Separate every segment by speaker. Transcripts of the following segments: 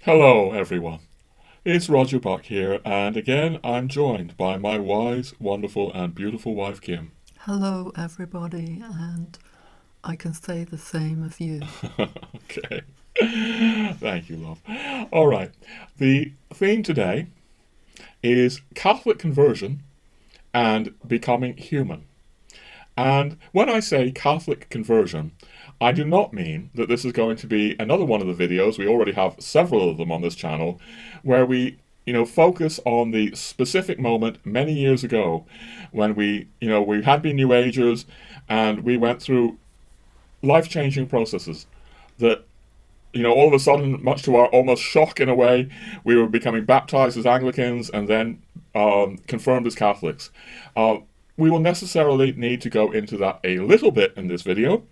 Speaker 1: Hello, everyone. It's Roger Buck here, and again I'm joined by my wise, wonderful, and beautiful wife, Kim.
Speaker 2: Hello, everybody, and I can say the same of you.
Speaker 1: Okay. Thank you, love. All right. The theme today is Catholic conversion and becoming human. And when I say Catholic conversion, I do not mean that this is going to be another one of the videos, we already have several of them on this channel, where we, focus on the specific moment many years ago when we had been New Agers and we went through life-changing processes that, all of a sudden, much to our almost shock in a way, we were becoming baptized as Anglicans and then confirmed as Catholics. Uh, we will necessarily need to go into that a little bit in this video,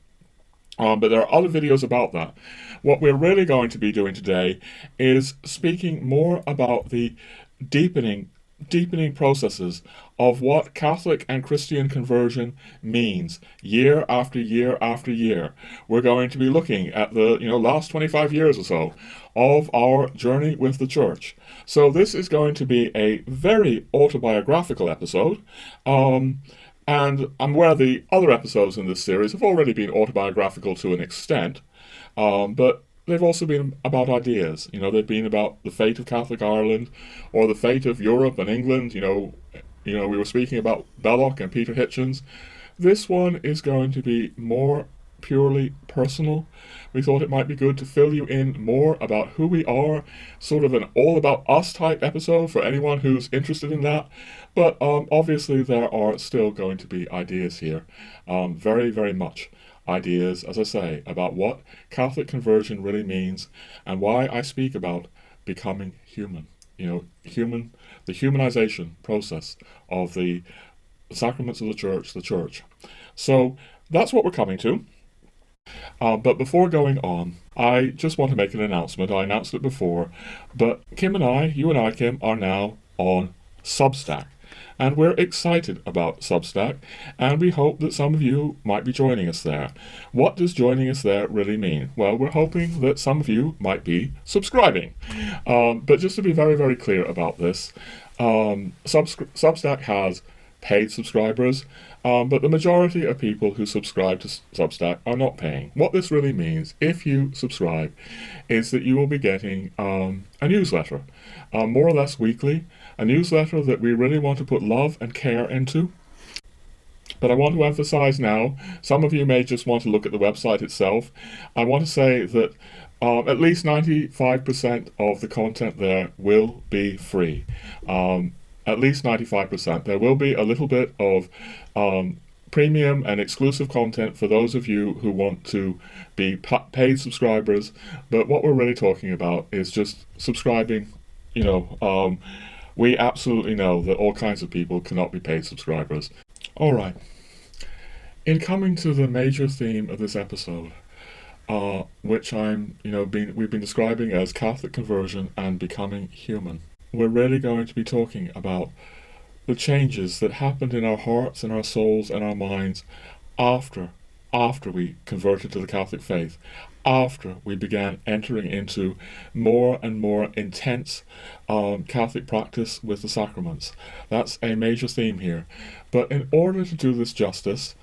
Speaker 1: but there are other videos about that. What we're really going to be doing today is speaking more about the deepening processes of what Catholic and Christian conversion means year after year after year. We're going to be looking at the last 25 years or so of our journey with the church. So this is going to be a very autobiographical episode. And I'm aware the other episodes in this series have already been autobiographical to an extent, but they've also been about ideas. They've been about the fate of Catholic Ireland or the fate of Europe and England. We were speaking about Belloc and Peter Hitchens. This one is going to be more purely personal. We thought it might be good to fill you in more about who we are, sort of an all about us type episode for anyone who's interested in that. But obviously there are still going to be ideas here, very, very much ideas, as I say, about what Catholic conversion really means and why I speak about becoming human. The humanization process of the sacraments of the church. So that's what we're coming to. But before going on, I just want to make an announcement. I announced it before, but you and I, Kim, are now on Substack. And we're excited about Substack, and we hope that some of you might be joining us there. What does joining us there really mean? Well, we're hoping that some of you might be subscribing. But just to be very, very clear about this, Substack has paid subscribers, but the majority of people who subscribe to Substack are not paying. What this really means, if you subscribe, is that you will be getting a newsletter, more or less weekly, a newsletter that we really want to put love and care into. But I want to emphasize now, some of you may just want to look at the website itself. I want to say that at least 95% of the content there will be free. At least 95%. There will be a little bit of premium and exclusive content for those of you who want to be paid subscribers, but what we're really talking about is just subscribing. We absolutely know that all kinds of people cannot be paid subscribers. All right. In coming to the major theme of this episode, which we've been describing as Catholic conversion and becoming human, we're really going to be talking about the changes that happened in our hearts and our souls and our minds after we converted to the Catholic faith, after we began entering into more and more intense Catholic practice with the sacraments. That's a major theme here. But in order to do this justice,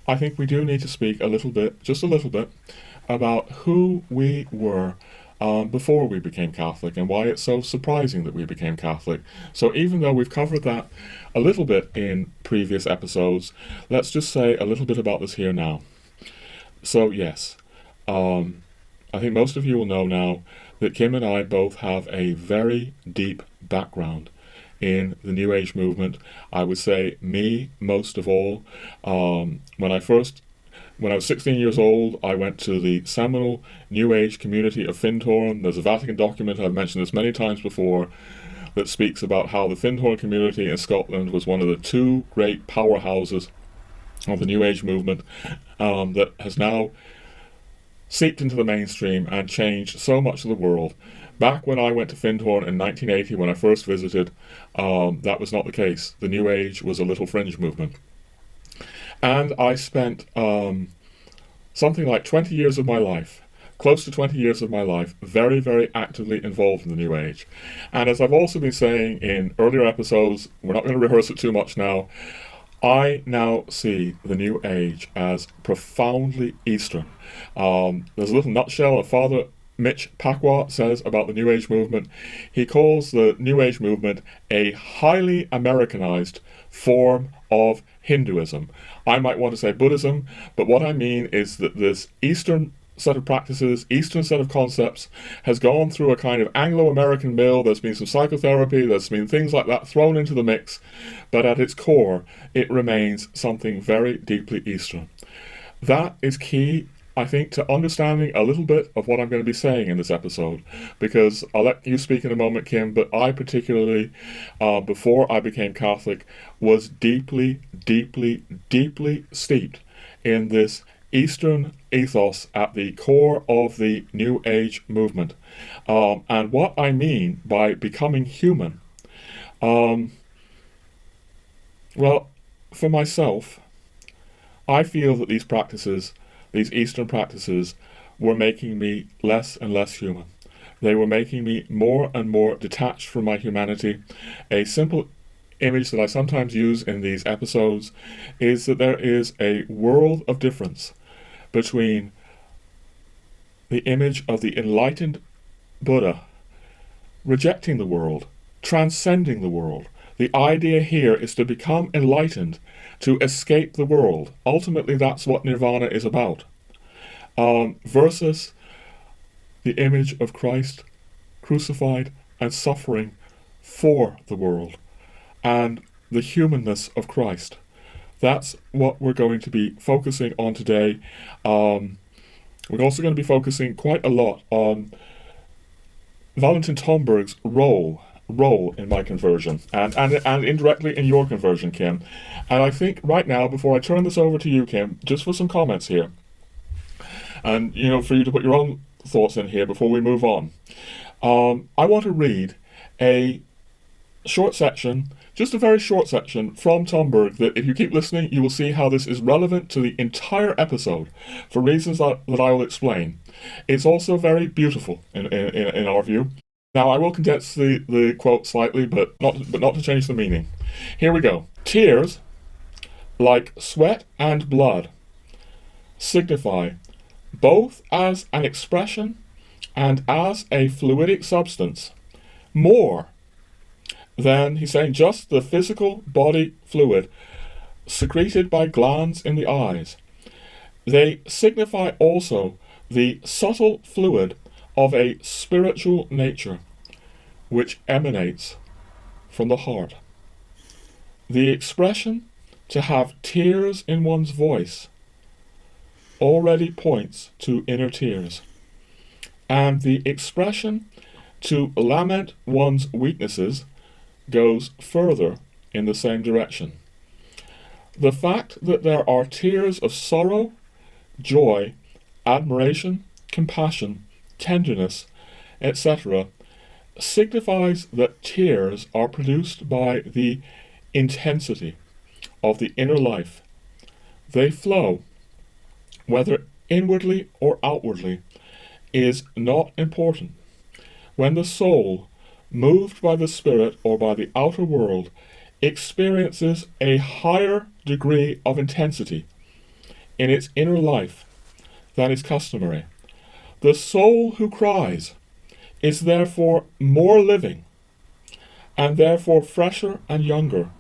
Speaker 1: I think we do need to speak just a little bit, about who we were before we became Catholic and why it's so surprising that we became Catholic. So even though we've covered that a little bit in previous episodes, let's just say a little bit about this here now. So yes, I think most of you will know now that Kim and I both have a very deep background in the New Age movement. I would say me most of all. When I was 16 years old, I went to the seminal New Age community of Findhorn. There's a Vatican document, I've mentioned this many times before, that speaks about how the Findhorn community in Scotland was one of the two great powerhouses of the New Age movement that has now seeped into the mainstream and changed so much of the world. Back when I went to Findhorn in 1980, when I first visited, that was not the case. The New Age was a little fringe movement. And I spent something like 20 years of my life close to 20 years of my life very, very actively involved in the New Age. And as I've also been saying in earlier episodes, we're not going to rehearse it too much now, I now see the New Age as profoundly Eastern. There's a little nutshell of Father Mitch Pacwa says about the New Age movement. He calls the New Age movement a highly Americanized form of Hinduism. I might want to say Buddhism, but what I mean is that this Eastern set of practices, Eastern set of concepts, has gone through a kind of Anglo-American mill. There's been some psychotherapy, there's been things like that thrown into the mix, but at its core, it remains something very deeply Eastern. That is key, I think, to understanding a little bit of what I'm going to be saying in this episode, because I'll let you speak in a moment, Kim, but I particularly, before I became Catholic, was deeply, deeply, deeply steeped in this Eastern ethos at the core of the New Age movement. And what I mean by becoming human, well, for myself, I feel that these practices, these Eastern practices, were making me less and less human. They were making me more and more detached from my humanity. A simple image that I sometimes use in these episodes is that there is a world of difference between the image of the enlightened Buddha rejecting the world, transcending the world. The idea here is to become enlightened, to escape the world. Ultimately, that's what nirvana is about. Versus the image of Christ crucified and suffering for the world, and the humanness of Christ. That's what we're going to be focusing on today. We're also going to be focusing quite a lot on Valentin Tomberg's role in my conversion, and indirectly in your conversion, Kim. And I think right now, before I turn this over to you, Kim, just for some comments here, and for you to put your own thoughts in here before we move on, I want to read a short section, just a very short section from Tomberg, that if you keep listening, you will see how this is relevant to the entire episode for reasons that I will explain. It's also very beautiful in our view. Now, I will condense the quote slightly, but not to change the meaning. Here we go. Tears, like sweat and blood, signify both as an expression and as a fluidic substance more than, he's saying, just the physical body fluid secreted by glands in the eyes. They signify also the subtle fluid of a spiritual nature which emanates from the heart. The expression to have tears in one's voice already points to inner tears, and the expression to lament one's weaknesses goes further in the same direction. The fact that there are tears of sorrow, joy, admiration, compassion, tenderness, etc., signifies that tears are produced by the intensity of the inner life. They flow, whether inwardly or outwardly, is not important. When the soul, moved by the spirit or by the outer world, experiences a higher degree of intensity in its inner life than is customary, the soul who cries is therefore more living and therefore fresher and younger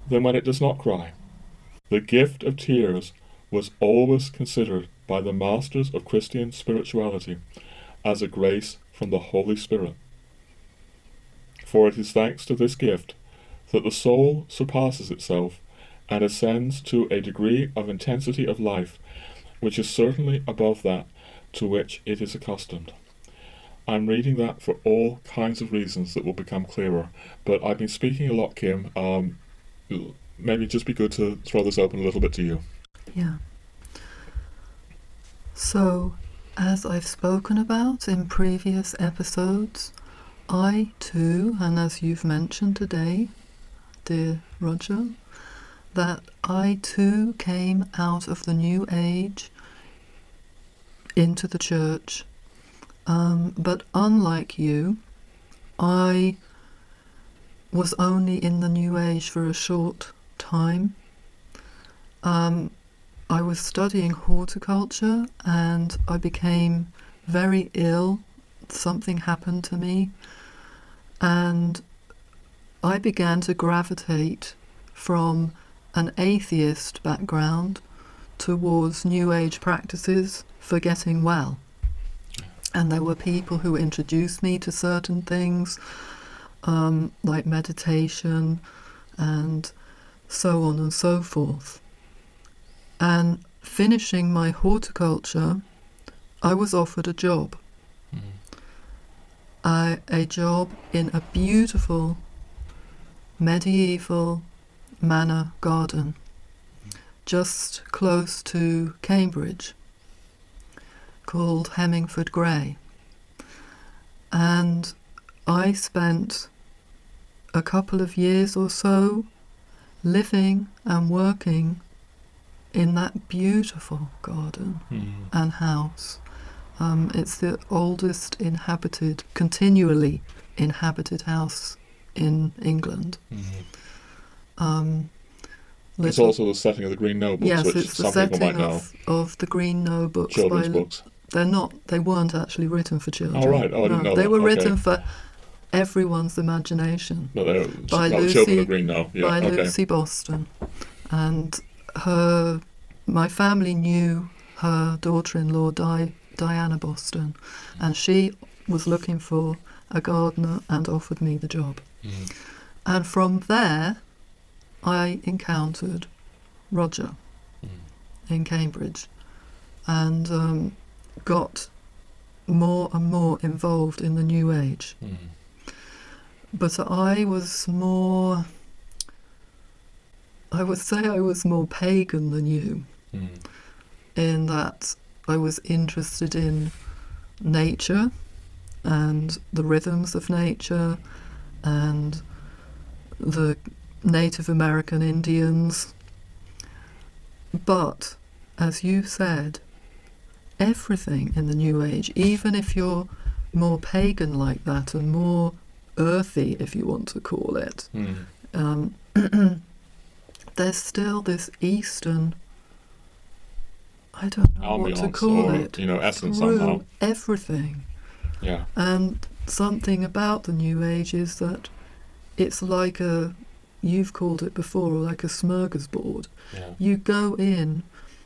Speaker 1: than when it does not cry. The gift of tears was always considered by the masters of Christian spirituality as a grace from the Holy Spirit. For it is thanks to this gift that the soul surpasses itself and ascends to a degree of intensity of life which is certainly above that to which it is accustomed. I'm reading that for all kinds of reasons that will become clearer, but I've been speaking a lot, Kim. Maybe just be good to throw this open a little bit to you.
Speaker 2: Yeah. So, as I've spoken about in previous episodes, I too, and as you've mentioned today, dear Roger, that I too came out of the New Age into the church But unlike you, I was only in the New Age for a short time. I was studying horticulture and I became very ill. Something happened to me and I began to gravitate from an atheist background towards New Age practices for getting well. And there were people who introduced me to certain things, like meditation and so on and so forth. And finishing my horticulture, I was offered a job. A job in a beautiful medieval manor garden just close to Cambridge, called Hemmingford Grey. And I spent a couple of years or so living and working in that beautiful garden and house. It's the oldest continually inhabited house in England.
Speaker 1: It's also the setting of the Green No books,
Speaker 2: yes,
Speaker 1: which
Speaker 2: it's the
Speaker 1: some people might know.
Speaker 2: of the Green No books.
Speaker 1: Children's books.
Speaker 2: They weren't actually written for children.
Speaker 1: Oh, right. Oh, I didn't know
Speaker 2: they
Speaker 1: that.
Speaker 2: were
Speaker 1: Okay.
Speaker 2: written for everyone's imagination.
Speaker 1: No, they're
Speaker 2: by
Speaker 1: no,
Speaker 2: Lucy,
Speaker 1: Children of the Green No. Yeah,
Speaker 2: by
Speaker 1: okay.
Speaker 2: Lucy Boston. And my family knew her daughter-in-law, Diana Boston, and she was looking for a gardener and offered me the job. And from there, I encountered Roger in Cambridge and got more and more involved in the New Age. But I would say I was more pagan than you, in that I was interested in nature and the rhythms of nature and the Native American Indians. But, as you said, everything in the New Age, even if you're more pagan like that and more earthy, if you want to call it, there's still this Eastern, I don't know what to call it,
Speaker 1: essence
Speaker 2: through
Speaker 1: somehow.
Speaker 2: everything.
Speaker 1: Yeah.
Speaker 2: And something about the New Age is that it's like you've called it before, like a smorgasbord.
Speaker 1: Yeah.
Speaker 2: You go in,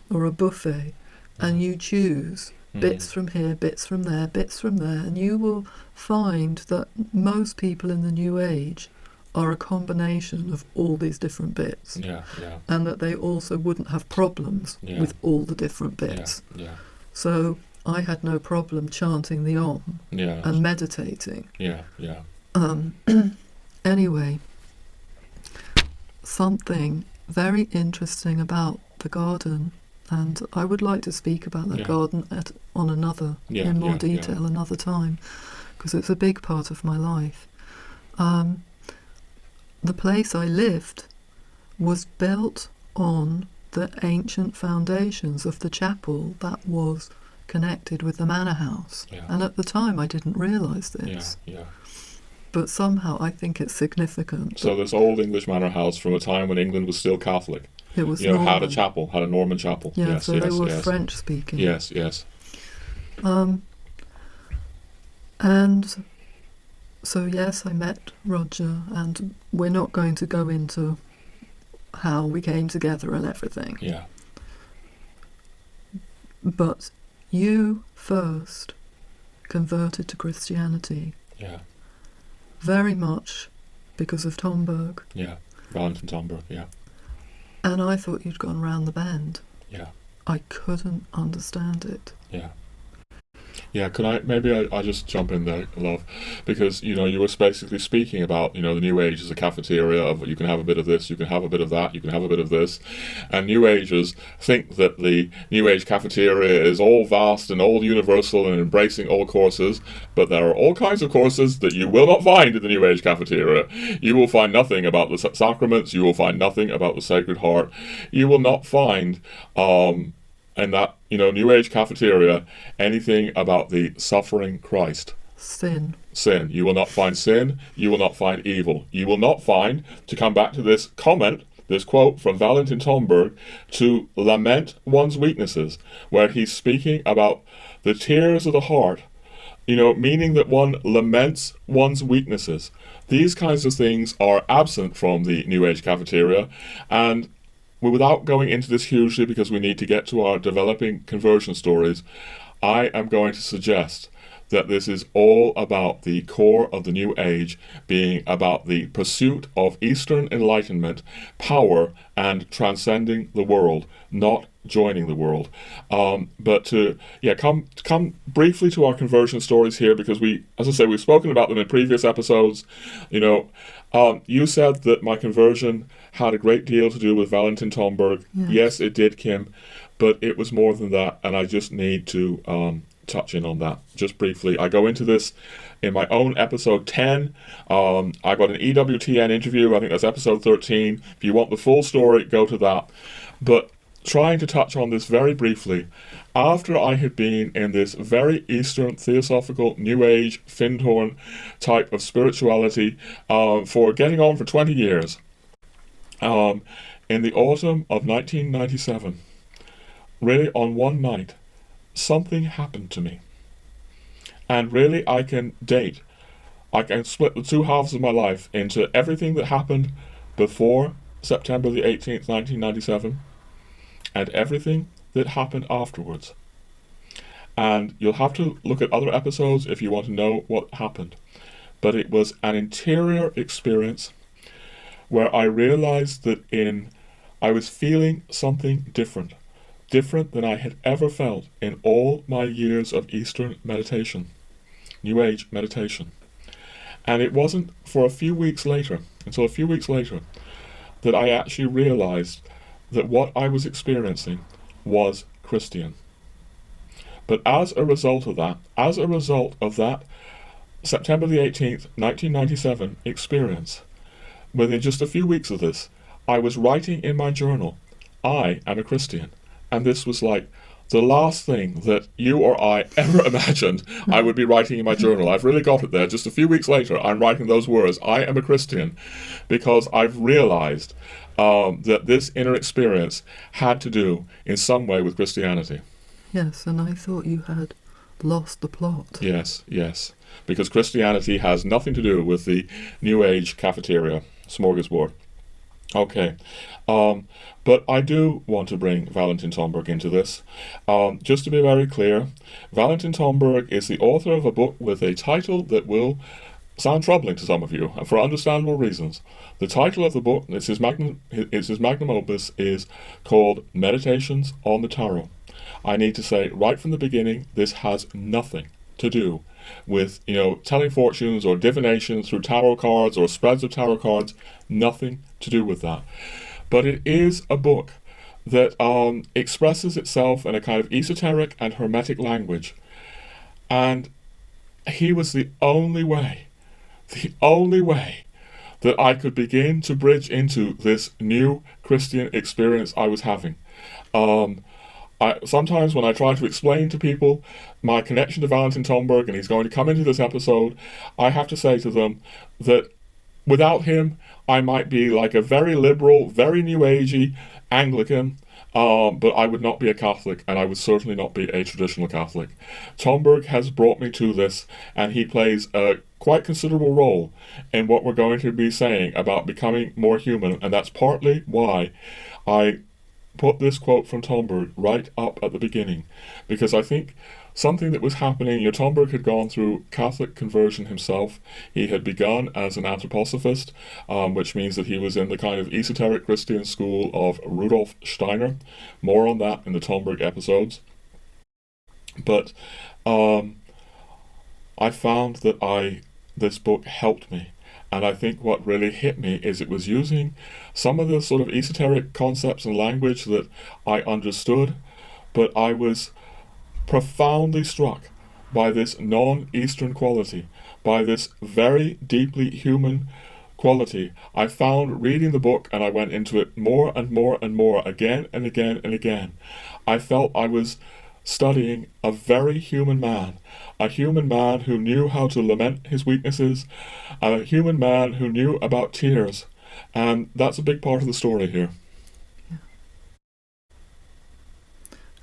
Speaker 2: or a buffet, and you choose bits from here, bits from there, bits from there, and you will find that most people in the New Age are a combination of all these different bits.
Speaker 1: Yeah, yeah.
Speaker 2: And that they also wouldn't have problems with all the different bits.
Speaker 1: Yeah.
Speaker 2: So I had no problem chanting the Om and meditating.
Speaker 1: Yeah, yeah.
Speaker 2: Anyway, something very interesting about the garden, and I would like to speak about that garden in more detail another time, because it's a big part of my life. The place I lived was built on the ancient foundations of the chapel that was connected with the manor house. And at the time I didn't realise this. But somehow I think it's significant.
Speaker 1: So this old English manor house from a time when England was still Catholic.
Speaker 2: It was
Speaker 1: Norman. Had a Norman chapel.
Speaker 2: Yeah, so they were French speaking.
Speaker 1: Yes, yes.
Speaker 2: And so yes, I met Roger, and we're not going to go into how we came together and everything.
Speaker 1: Yeah.
Speaker 2: But you first converted to Christianity.
Speaker 1: Yeah.
Speaker 2: Very much because of Tomberg.
Speaker 1: Yeah, Valentin Tomberg, yeah.
Speaker 2: And I thought you'd gone round the bend.
Speaker 1: Yeah.
Speaker 2: I couldn't understand it.
Speaker 1: Yeah. Yeah, I just jump in there, love, because, you were basically speaking about, the New Age as a cafeteria of you can have a bit of this, you can have a bit of that, you can have a bit of this, and New Agers think that the New Age cafeteria is all vast and all universal and embracing all courses, but there are all kinds of courses that you will not find in the New Age cafeteria. You will find nothing about the sacraments, you will find nothing about the Sacred Heart, you will not find in that, New Age cafeteria anything about the suffering Christ.
Speaker 2: Sin.
Speaker 1: Sin. You will not find sin. You will not find evil. You will not find, to come back to this comment, this quote from Valentin Tomberg, to lament one's weaknesses, where he's speaking about the tears of the heart, meaning that one laments one's weaknesses. These kinds of things are absent from the New Age cafeteria, and without going into this hugely, because we need to get to our developing conversion stories, I am going to suggest that this is all about the core of the New Age being about the pursuit of Eastern Enlightenment, power, and transcending the world, not joining the world. But to come briefly to our conversion stories here, because as I say, we've spoken about them in previous episodes. You said that my conversion had a great deal to do with Valentin Tomberg. Yes, it did, Kim, but it was more than that, and I just need to touch in on that just briefly. I go into this in my own episode 10. I got an EWTN interview. I think that's episode 13. If you want the full story, go to that. But trying to touch on this very briefly, after I had been in this very Eastern Theosophical New Age Findhorn type of spirituality for getting on for 20 years, in the autumn of 1997, really on one night, something happened to me. And really I can split the two halves of my life into everything that happened before September the 18th, 1997, and everything that happened afterwards. And you'll have to look at other episodes if you want to know what happened. But it was an interior experience where I realized that I was feeling something different than I had ever felt in all my years of Eastern meditation, New Age meditation. And it wasn't until a few weeks later, that I actually realized that what I was experiencing was Christian. But as a result of that September the 18th, 1997 experience, within just a few weeks of this, I was writing in my journal, I am a Christian. And this was like the last thing that you or I ever imagined I would be writing in my journal. I've really got it there. Just a few weeks later, I'm writing those words, I am a Christian, because I've realized that this inner experience had to do in some way with Christianity.
Speaker 2: Yes, and I thought you had lost the plot.
Speaker 1: Yes, because Christianity has nothing to do with the New Age cafeteria, smorgasbord. Okay, but I do want to bring Valentin Tomberg into this. Just to be very clear, Valentin Tomberg is the author of a book with a title that will sound troubling to some of you, and for understandable reasons. The title of the book, it's his magnum opus, is called Meditations on the Tarot. I need to say right from the beginning, this has nothing to do with, telling fortunes or divination through tarot cards or spreads of tarot cards. Nothing to do with that. But it is a book that expresses itself in a kind of esoteric and hermetic language. And he was the only way that I could begin to bridge into this new Christian experience I was having. Sometimes when I try to explain to people my connection to Valentin Tomberg, and he's going to come into this episode, I have to say to them that without him, I might be like a very liberal, very New Agey Anglican, but I would not be a Catholic, and I would certainly not be a traditional Catholic. Tomberg has brought me to this, and he plays a quite considerable role in what we're going to be saying about becoming more human, and that's partly why I put this quote from Tomberg right up at the beginning, because I think something that was happening, Tomberg had gone through Catholic conversion himself. He had begun as an anthroposophist, which means that he was in the kind of esoteric Christian school of Rudolf Steiner. More on that in the Tomberg episodes. But I found that this book helped me. And I think what really hit me is it was using some of the sort of esoteric concepts and language that I understood, but I was profoundly struck by this non-Eastern quality, by this very deeply human quality. I found reading the book, and I went into it more and more and more, again and again and again. I felt I was studying a very human man, a human man who knew how to lament his weaknesses, a human man who knew about tears, and that's a big part of the story here.
Speaker 2: Yeah.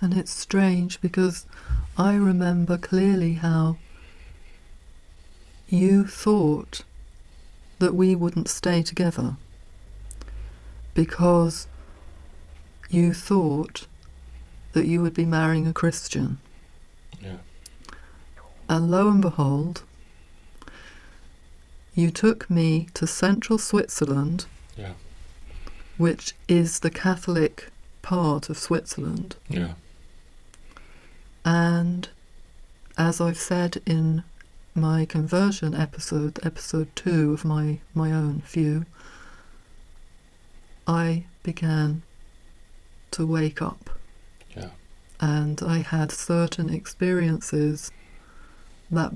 Speaker 2: And it's strange because I remember clearly how you thought that we wouldn't stay together because you thought that you would be marrying a Christian.
Speaker 1: Yeah.
Speaker 2: And lo and behold, you took me to central Switzerland,
Speaker 1: Yeah.
Speaker 2: which is the Catholic part of Switzerland.
Speaker 1: Yeah.
Speaker 2: And as I've said in my conversion episode 2 of my own view, I began to wake up.
Speaker 1: Yeah.
Speaker 2: And I had certain experiences that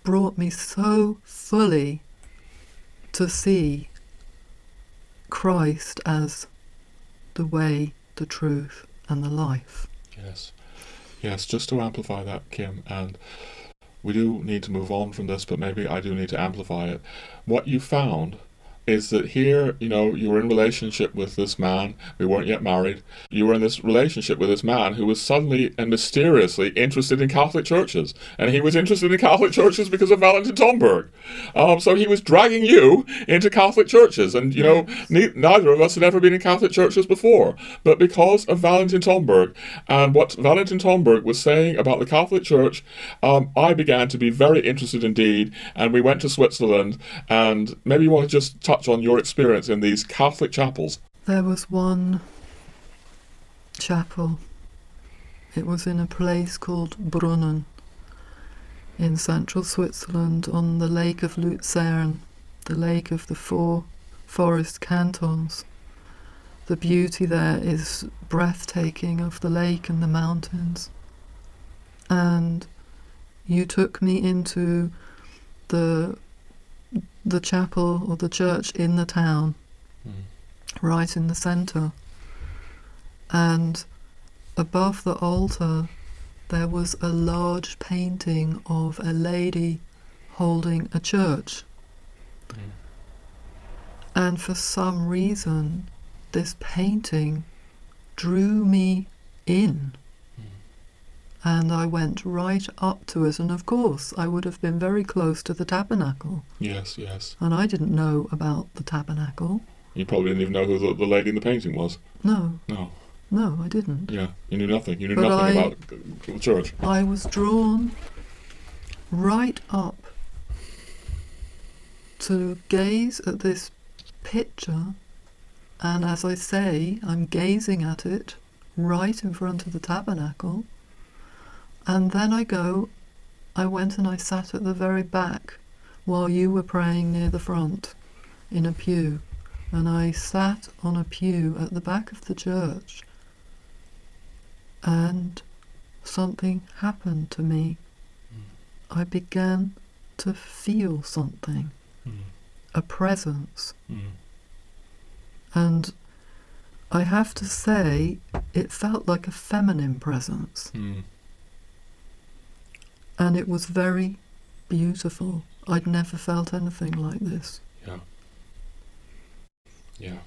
Speaker 2: brought me so fully to see Christ as the way, the truth, and the life.
Speaker 1: Yes. Yes, just to amplify that, Kim, and we do need to move on from this, but maybe I do need to amplify it. What you found is that here, you were in relationship with this man. We weren't yet married. You were in this relationship with this man who was suddenly and mysteriously interested in Catholic churches. And he was interested in Catholic churches because of Valentin Tomberg. So he was dragging you into Catholic churches. And, neither of us had ever been in Catholic churches before. But because of Valentin Tomberg and what Valentin Tomberg was saying about the Catholic Church, I began to be very interested indeed. And we went to Switzerland. And maybe you want to just touch on your experience in these Catholic chapels.
Speaker 2: There was one chapel. It was in a place called Brunnen in central Switzerland on the lake of Luzern, the lake of the 4 forest cantons. The beauty there is breathtaking of the lake and the mountains. And you took me into the chapel or the church in the town, right in the centre. And above the altar there was a large painting of a lady holding a church. And for some reason this painting drew me in. And I went right up to it, and of course I would have been very close to the tabernacle.
Speaker 1: Yes, yes.
Speaker 2: And I didn't know about the tabernacle.
Speaker 1: You probably didn't even know who the lady in the painting was.
Speaker 2: No.
Speaker 1: No.
Speaker 2: No, I didn't.
Speaker 1: Yeah, you knew nothing. You knew nothing about the church.
Speaker 2: I was drawn right up to gaze at this picture, and as I say, I'm gazing at it right in front of the tabernacle. And then I went and I sat at the very back while you were praying near the front in a pew. And I sat on a pew at the back of the church. And something happened to me. I began to feel something, a presence. And I have to say, it felt like a feminine presence. And it was very beautiful. I'd never felt anything like this.
Speaker 1: Yeah. Yeah.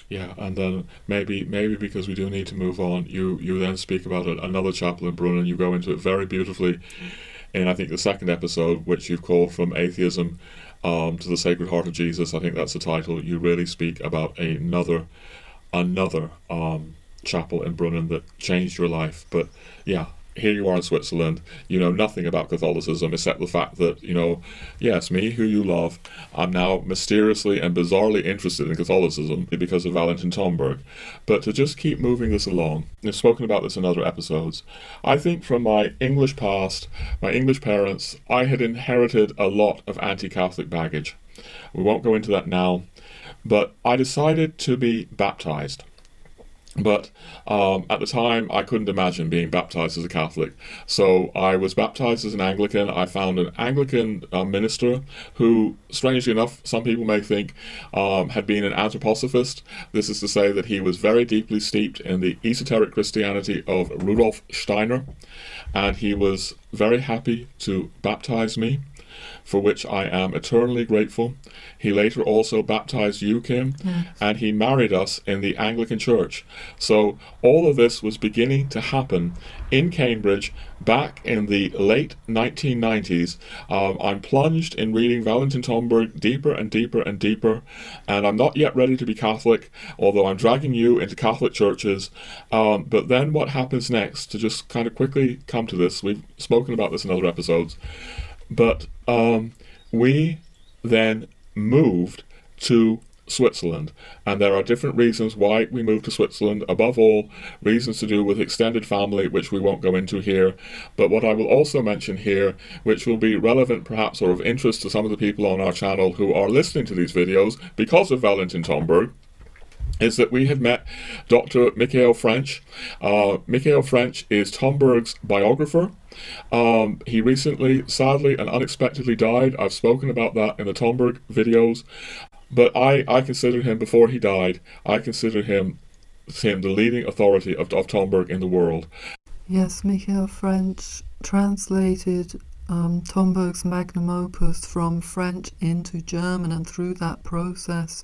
Speaker 1: Yeah, and then maybe because we do need to move on, you then speak about another chapel in Brunnen. You go into it very beautifully in, I think, the second episode, which you've called From Atheism to the Sacred Heart of Jesus. I think that's the title. You really speak about another chapel in Brunnen that changed your life. But yeah, here you are in Switzerland, you know nothing about Catholicism except the fact that, yes, me, who you love, I'm now mysteriously and bizarrely interested in Catholicism because of Valentin Tomberg. But to just keep moving this along, I've spoken about this in other episodes, I think from my English past, my English parents, I had inherited a lot of anti-Catholic baggage. We won't go into that now, but I decided to be baptized. But at the time, I couldn't imagine being baptized as a Catholic. So I was baptized as an Anglican. I found an Anglican minister who, strangely enough, some people may think had been an anthroposophist. This is to say that he was very deeply steeped in the esoteric Christianity of Rudolf Steiner. And he was very happy to baptize me, for which I am eternally grateful. He later also baptized you, Kim, and he married us in the Anglican Church. So all of this was beginning to happen in Cambridge back in the late 1990s. I'm plunged in reading Valentin Tomberg deeper and deeper and deeper, and I'm not yet ready to be Catholic, although I'm dragging you into Catholic churches. But then what happens next, to just kind of quickly come to this, we've spoken about this in other episodes, but we then moved to Switzerland, and there are different reasons why we moved to Switzerland, above all reasons to do with extended family, which we won't go into here. But what I will also mention here, which will be relevant perhaps or of interest to some of the people on our channel who are listening to these videos because of Valentin Tomberg, is that we have met Dr. Michael French. Michael French is Tomberg's biographer. He recently, sadly and unexpectedly died. I've spoken about that in the Tomberg videos. But I considered him, before he died, I considered him the leading authority of Tomberg in the world.
Speaker 2: Yes, Michael French translated Tomberg's magnum opus from French into German, and through that process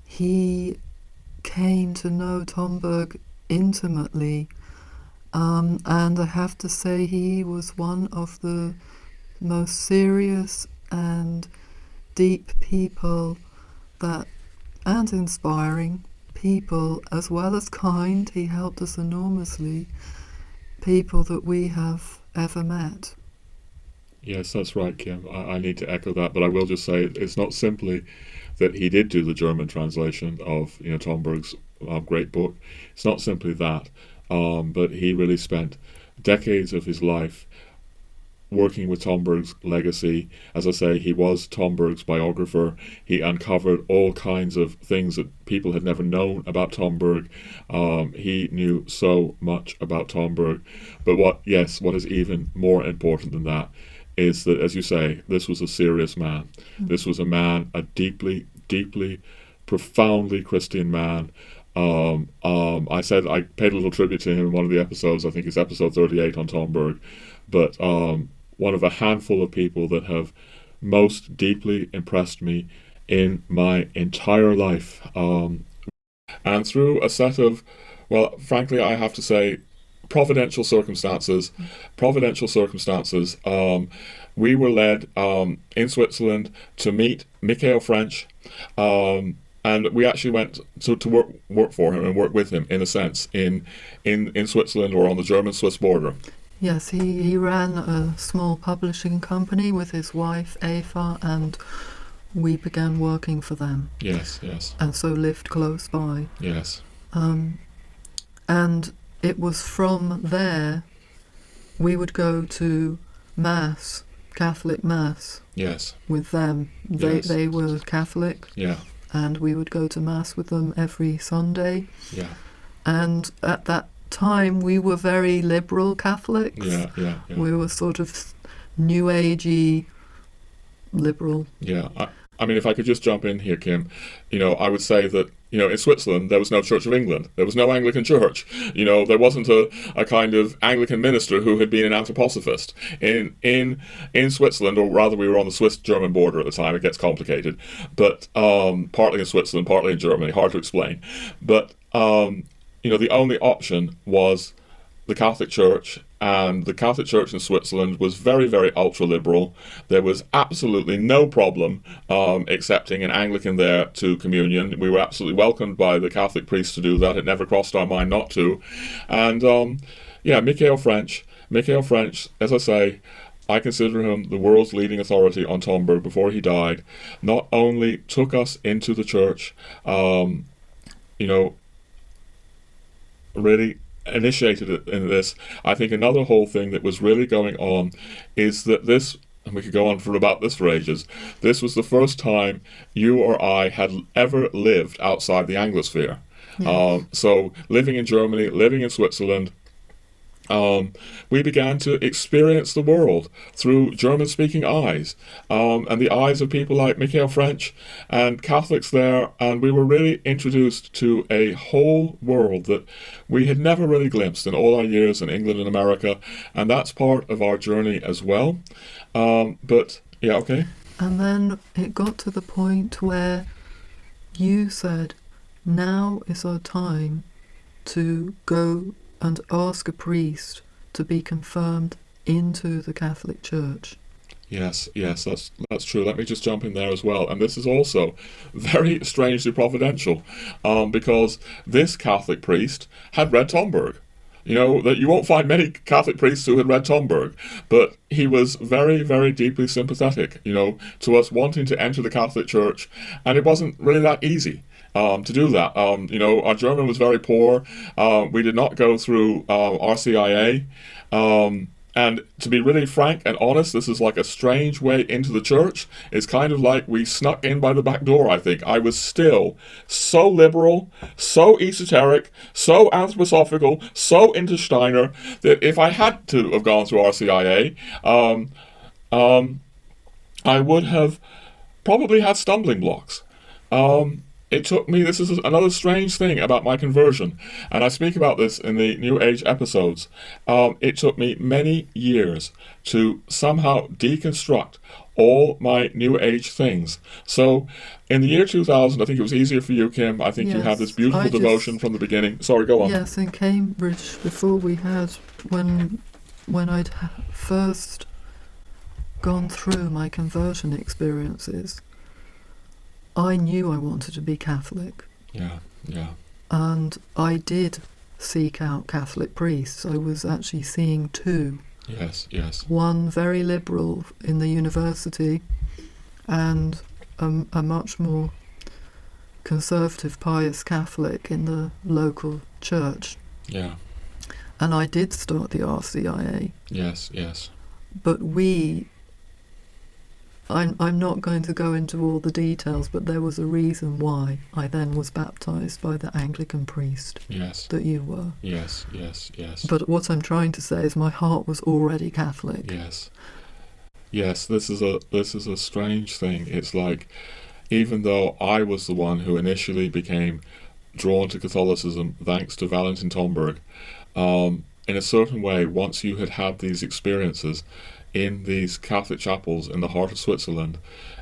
Speaker 2: he came to know Tomberg intimately, and I have to say he was one of the most serious and deep people and inspiring people, as well as kind. He helped us enormously, people that we have ever met.
Speaker 1: Yes, that's right, Kim. I need to echo that, but I will just say it's not simply that he did do the German translation of Tomberg's great book. It's not simply that, but he really spent decades of his life working with Tomberg's legacy. As I say, he was Tomberg's biographer. He uncovered all kinds of things that people had never known about Tomberg. He knew so much about Tomberg. But what is even more important than that is that, as you say, this was a serious man. This was a man, a deeply, deeply, profoundly Christian man. I said I paid a little tribute to him in one of the episodes. I think it's episode 38 on Tomberg. But one of a handful of people that have most deeply impressed me in my entire life. And through a set of, well, frankly, I have to say, providential circumstances, we were led in Switzerland to meet Michael French, and we actually went to work for him and work with him, in a sense, in Switzerland, or on the German-Swiss border.
Speaker 2: Yes, he ran a small publishing company with his wife Eva, and we began working for them.
Speaker 1: Yes.
Speaker 2: And so lived close by.
Speaker 1: Yes.
Speaker 2: And it was from there we would go to Mass, Catholic Mass.
Speaker 1: Yes.
Speaker 2: With them. They were Catholic.
Speaker 1: Yeah.
Speaker 2: And we would go to Mass with them every Sunday.
Speaker 1: Yeah.
Speaker 2: And at that time we were very liberal Catholics.
Speaker 1: Yeah.
Speaker 2: We were sort of New Agey liberal.
Speaker 1: Yeah. I mean, if I could just jump in here, Kim, I would say that, in Switzerland, there was no Church of England. There was no Anglican Church. There wasn't a kind of Anglican minister who had been an anthroposophist. In Switzerland, or rather we were on the Swiss-German border at the time, it gets complicated, but partly in Switzerland, partly in Germany, hard to explain. But, the only option was the Catholic Church, and the Catholic Church in Switzerland was very, very ultra-liberal. There was absolutely no problem accepting an Anglican there to communion. We were absolutely welcomed by the Catholic priests to do that. It never crossed our mind not to. And, Michael French, as I say, I consider him the world's leading authority on Tomberg before he died, not only took us into the church, really initiated it in this. I think another whole thing that was really going on is that this, and we could go on for about this for ages, this was the first time you or I had ever lived outside the Anglosphere.
Speaker 2: Yes.
Speaker 1: So living in Germany, living in Switzerland, we began to experience the world through German-speaking eyes, and the eyes of people like Michael French and Catholics there, and we were really introduced to a whole world that we had never really glimpsed in all our years in England and America, and that's part of our journey as well. But, yeah, okay.
Speaker 2: And then it got to the point where you said, now is our time to go and ask a priest to be confirmed into the Catholic Church.
Speaker 1: Yes, that's true. Let me just jump in there as well. And this is also very strangely providential, because this Catholic priest had read Tomberg. You know, that you won't find many Catholic priests who had read Tomberg, but he was very, very deeply sympathetic, you know, to us wanting to enter the Catholic Church, and it wasn't really that easy. To do that. You know, our German was very poor. We did not go through RCIA. And to be really frank and honest, this is like a strange way into the church. It's kind of like we snuck in by the back door, I think. I was still so liberal, so esoteric, so anthroposophical, so into Steiner, that if I had to have gone through RCIA, I would have probably had stumbling blocks. It took me, this is another strange thing about my conversion, and I speak about this in the New Age episodes. It took me many years to somehow deconstruct all my New Age things. So, in the year 2000, I think it was easier for you, Kim. I think you had this beautiful devotion from the beginning. Sorry, go on.
Speaker 2: Yes, in Cambridge, before we had, when I'd first gone through my conversion experiences, I knew I wanted to be Catholic.
Speaker 1: Yeah.
Speaker 2: And I did seek out Catholic priests. I was actually seeing two.
Speaker 1: Yes.
Speaker 2: One very liberal in the university, and a much more conservative, pious Catholic in the local church.
Speaker 1: Yeah.
Speaker 2: And I did start the RCIA.
Speaker 1: Yes.
Speaker 2: But I'm not going to go into all the details, but there was a reason why I then was baptised by the Anglican priest.
Speaker 1: Yes.
Speaker 2: That you were.
Speaker 1: Yes.
Speaker 2: But what I'm trying to say is my heart was already Catholic.
Speaker 1: Yes. This is a strange thing. It's like, even though I was the one who initially became drawn to Catholicism thanks to Valentin Tomberg, in a certain way, once you had these experiences in these Catholic chapels in the heart of Switzerland,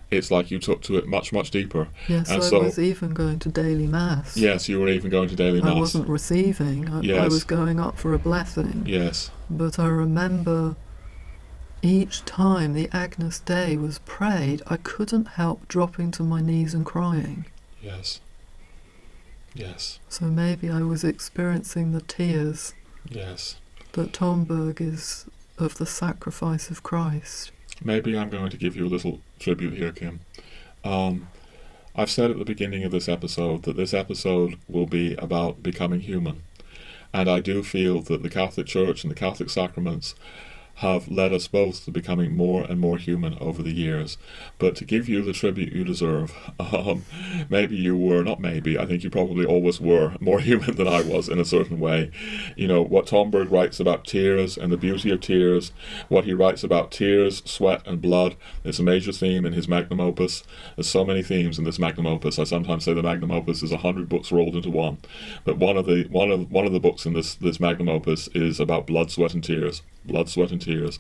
Speaker 1: it's like you took to it much, much deeper.
Speaker 2: Yes, and I was even going to daily mass.
Speaker 1: Yes, you were even going to daily mass.
Speaker 2: I wasn't receiving. I was going up for a blessing.
Speaker 1: Yes.
Speaker 2: But I remember each time the Agnus Dei was prayed, I couldn't help dropping to my knees and crying.
Speaker 1: Yes.
Speaker 2: So maybe I was experiencing the tears.
Speaker 1: Yes.
Speaker 2: That Tomberg is of the sacrifice of Christ.
Speaker 1: Maybe I'm going to give you a little tribute here, Kim. I've said at the beginning of this episode that this episode will be about becoming human. And I do feel that the Catholic Church and the Catholic sacraments have led us both to becoming more and more human over the years. But to give you the tribute you deserve, maybe you were, not maybe, I think you probably always were more human than I was in a certain way. You know, what Tomberg writes about tears and the beauty of tears, what he writes about tears, sweat and blood, it's a major theme in his magnum opus. There's so many themes in this magnum opus. I sometimes say the magnum opus is 100 books rolled into one. But one of the books in this magnum opus is about blood, sweat and tears. Blood, sweat and tears.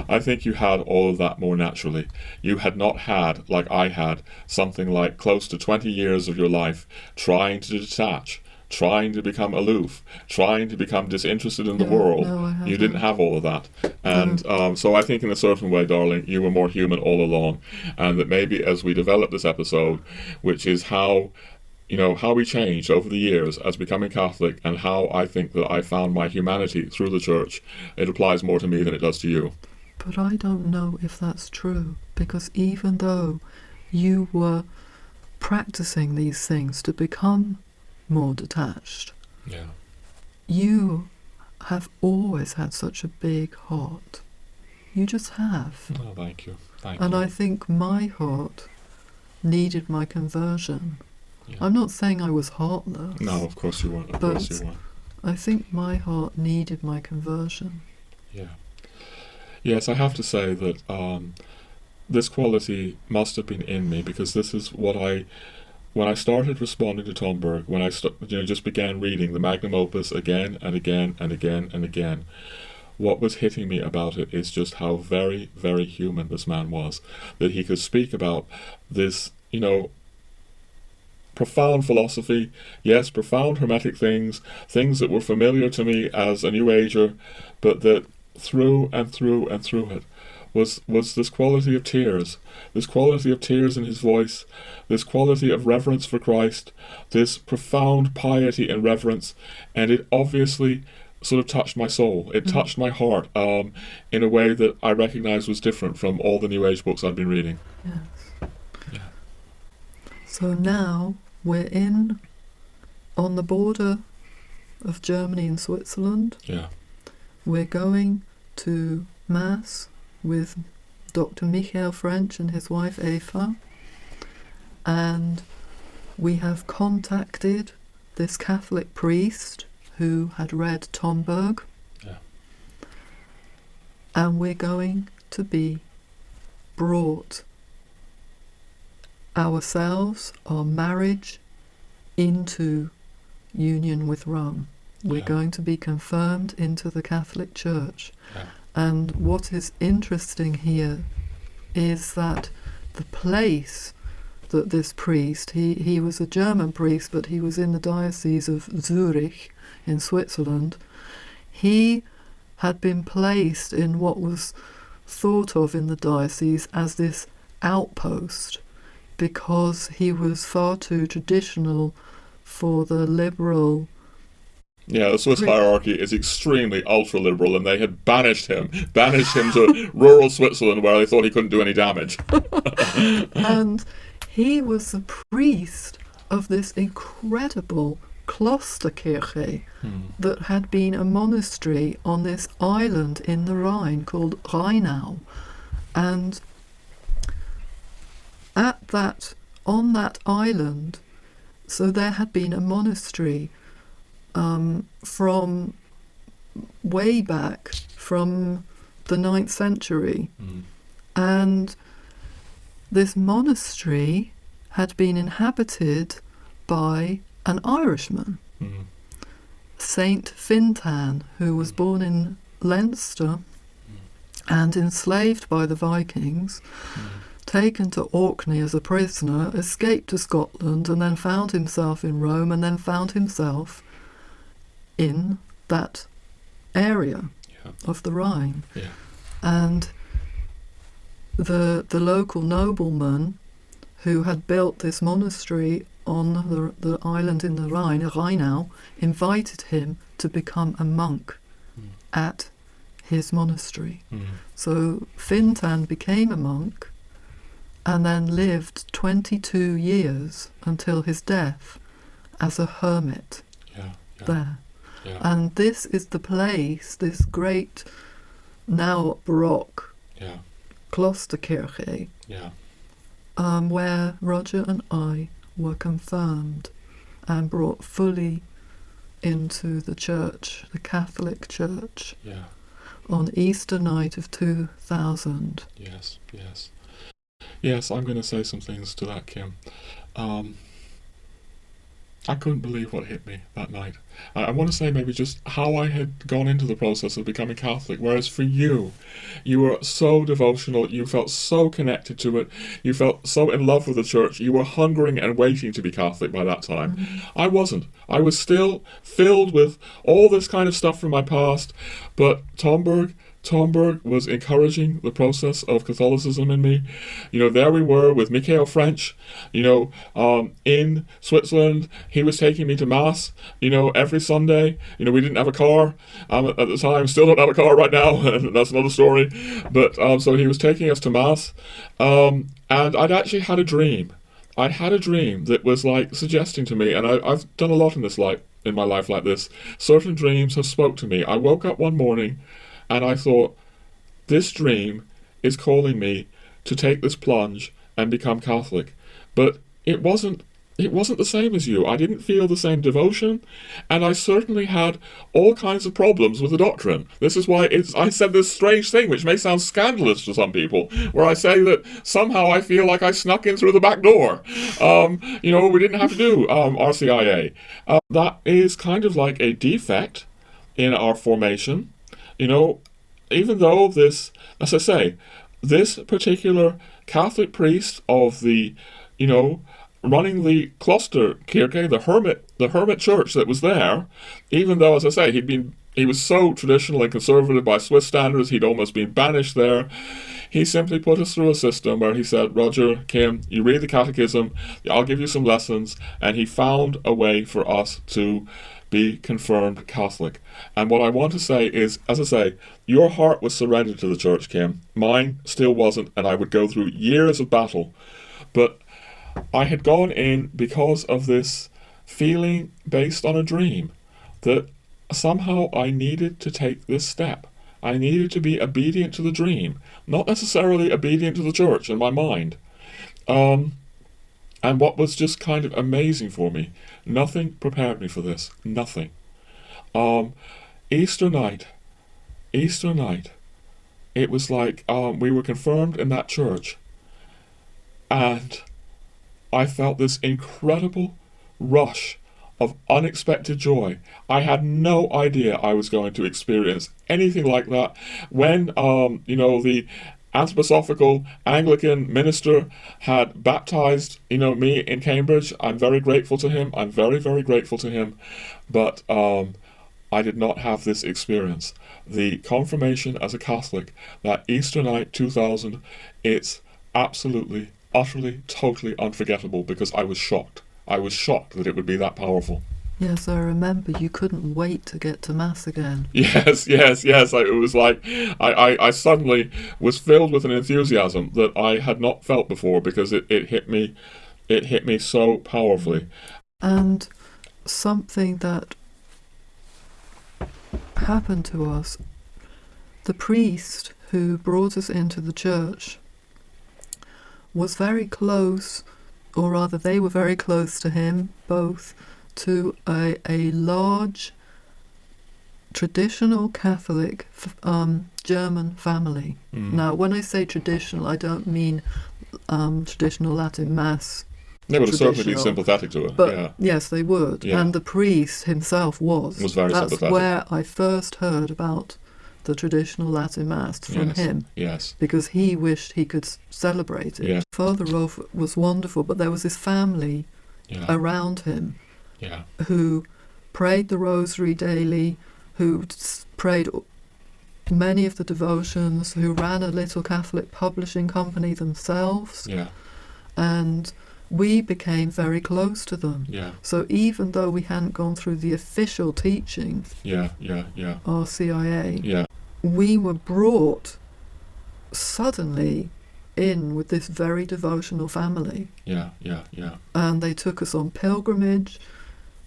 Speaker 1: I think you had all of that more naturally. You had not had, like I had, something like close to 20 years of your life trying to detach, trying to become aloof, trying to become disinterested in the world.
Speaker 2: No,
Speaker 1: you didn't have all of that. And so I think in a certain way, darling, you were more human all along. And that maybe as we develop this episode, which is how we changed over the years as becoming Catholic, and how I think that I found my humanity through the church, it applies more to me than it does to you.
Speaker 2: But I don't know if that's true, because even though you were practicing these things to become more detached, you have always had such a big heart. You just have.
Speaker 1: Oh, thank you.
Speaker 2: I think my heart needed my conversion
Speaker 1: Yeah.
Speaker 2: I'm not saying I was heartless.
Speaker 1: No, of course you weren't. Of course you weren't.
Speaker 2: I think my heart needed my conversion.
Speaker 1: Yeah. Yes, I have to say that this quality must have been in me, because this is what when I started responding to Tomberg, when I just began reading the magnum opus again and again and again and again, what was hitting me about it is just how very, very human this man was. That he could speak about this, profound philosophy, yes, profound hermetic things that were familiar to me as a New Ager, but that through and through and through it was this quality of tears in his voice, this quality of reverence for Christ, this profound piety and reverence, and it obviously sort of touched my soul. It touched my heart in a way that I recognized was different from all the New Age books I'd been reading.
Speaker 2: Yes.
Speaker 1: Yeah.
Speaker 2: So now we're on the border of Germany and Switzerland.
Speaker 1: Yeah.
Speaker 2: We're going to Mass with Dr. Michael French and his wife Eva, and we have contacted this Catholic priest who had read Tomberg.
Speaker 1: Yeah.
Speaker 2: And we're going to be brought ourselves, our marriage, into union with Rome. We're going to be confirmed into the Catholic Church.
Speaker 1: Yeah.
Speaker 2: And what is interesting here is that the place that this priest, he was a German priest, but he was in the Diocese of Zurich in Switzerland. He had been placed in what was thought of in the diocese as this outpost, because he was far too traditional for the liberal.
Speaker 1: Yeah, the Swiss hierarchy is extremely ultra-liberal, and they had banished him to rural Switzerland where they thought he couldn't do any damage.
Speaker 2: And he was the priest of this incredible Klosterkirche that had been a monastery on this island in the Rhine called Rheinau. And on that island, so there had been a monastery from way back, from the 9th century. And this monastery had been inhabited by an Irishman, Saint Fintan, who was born in Leinster and enslaved by the Vikings, taken to Orkney as a prisoner, escaped to Scotland, and then found himself in Rome, and then found himself in that area of the Rhine.
Speaker 1: Yeah.
Speaker 2: And the local nobleman who had built this monastery on the island in the Rhine, Rheinau, invited him to become a monk at his monastery. So Fintan became a monk and then lived 22 years until his death as a hermit there. Yeah. And this is the place, this great, now Baroque Klosterkirche, where Roger and I were confirmed and brought fully into the church, the Catholic Church, on Easter night of 2000.
Speaker 1: Yes, I'm going to say some things to that, Kim. I couldn't believe what hit me that night. I want to say maybe just how I had gone into the process of becoming Catholic, whereas for you were so devotional, you felt so connected to it, you felt so in love with the church, you were hungering and waiting to be Catholic by that time. I wasn't. I was still filled with all this kind of stuff from my past, but Tomberg was encouraging the process of Catholicism in me. There we were with Michael French, in Switzerland. He was taking me to Mass, every Sunday. We didn't have a car at the time, still don't have a car right now, and that's another story. But so he was taking us to Mass, and I'd actually had a dream. I'd had a dream that was like suggesting to me, and I've done a lot in my life like this. Certain dreams have spoke to me. I woke up one morning and I thought, this dream is calling me to take this plunge and become Catholic. But it wasn't it wasn't the same as you. I didn't feel the same devotion, and I certainly had all kinds of problems with the doctrine. This is why I said this strange thing, which may sound scandalous to some people, where I say that somehow I feel like I snuck in through the back door. We didn't have to do RCIA. That is kind of like a defect in our formation. Even though this, as I say, this particular Catholic priest of the, running the Klosterkirche, the hermit church that was there, even though, as I say, he was so traditional and conservative by Swiss standards, he'd almost been banished there. He simply put us through a system where he said, Roger, Kim, you read the catechism, I'll give you some lessons, and he found a way for us to be confirmed Catholic. And what I want to say is, as I say, your heart was surrendered to the church, Kim. Mine still wasn't, and I would go through years of battle. But I had gone in because of this feeling based on a dream that somehow I needed to take this step. I needed to be obedient to the dream, not necessarily obedient to the church in my mind. And what was just kind of amazing for me, nothing prepared me for this, nothing. Easter night, it was like we were confirmed in that church, and I felt this incredible rush of unexpected joy. I had no idea I was going to experience anything like that when, the anthroposophical Anglican minister had baptized, me in Cambridge. I'm very grateful to him. I'm very, very grateful to him. But I did not have this experience. The confirmation as a Catholic, that Easter night 2000, it's absolutely, utterly, totally unforgettable because I was shocked. I was shocked that it would be that powerful.
Speaker 2: Yes, I remember you couldn't wait to get to Mass again.
Speaker 1: Yes. It was like I suddenly was filled with an enthusiasm that I had not felt before because it hit me so powerfully.
Speaker 2: And something that happened to us, the priest who brought us into the church was very close, or rather they were very close to him, both, to a large traditional Catholic German family. Now, when I say traditional, I don't mean traditional Latin Mass.
Speaker 1: They would have certainly been sympathetic to it.
Speaker 2: But yes, they would. Yeah. And the priest himself was.
Speaker 1: Very
Speaker 2: That's
Speaker 1: sympathetic.
Speaker 2: where I first heard about the traditional Latin Mass from him.
Speaker 1: Yes.
Speaker 2: Because he wished he could celebrate it.
Speaker 1: Yes.
Speaker 2: Father Rolf was wonderful, but there was this family around him who prayed the rosary daily, who prayed many of the devotions, who ran a little Catholic publishing company themselves.
Speaker 1: Yeah.
Speaker 2: And we became very close to them.
Speaker 1: Yeah.
Speaker 2: So even though we hadn't gone through the official teachings, RCIA, we were brought suddenly in with this very devotional family.
Speaker 1: Yeah.
Speaker 2: And they took us on pilgrimage.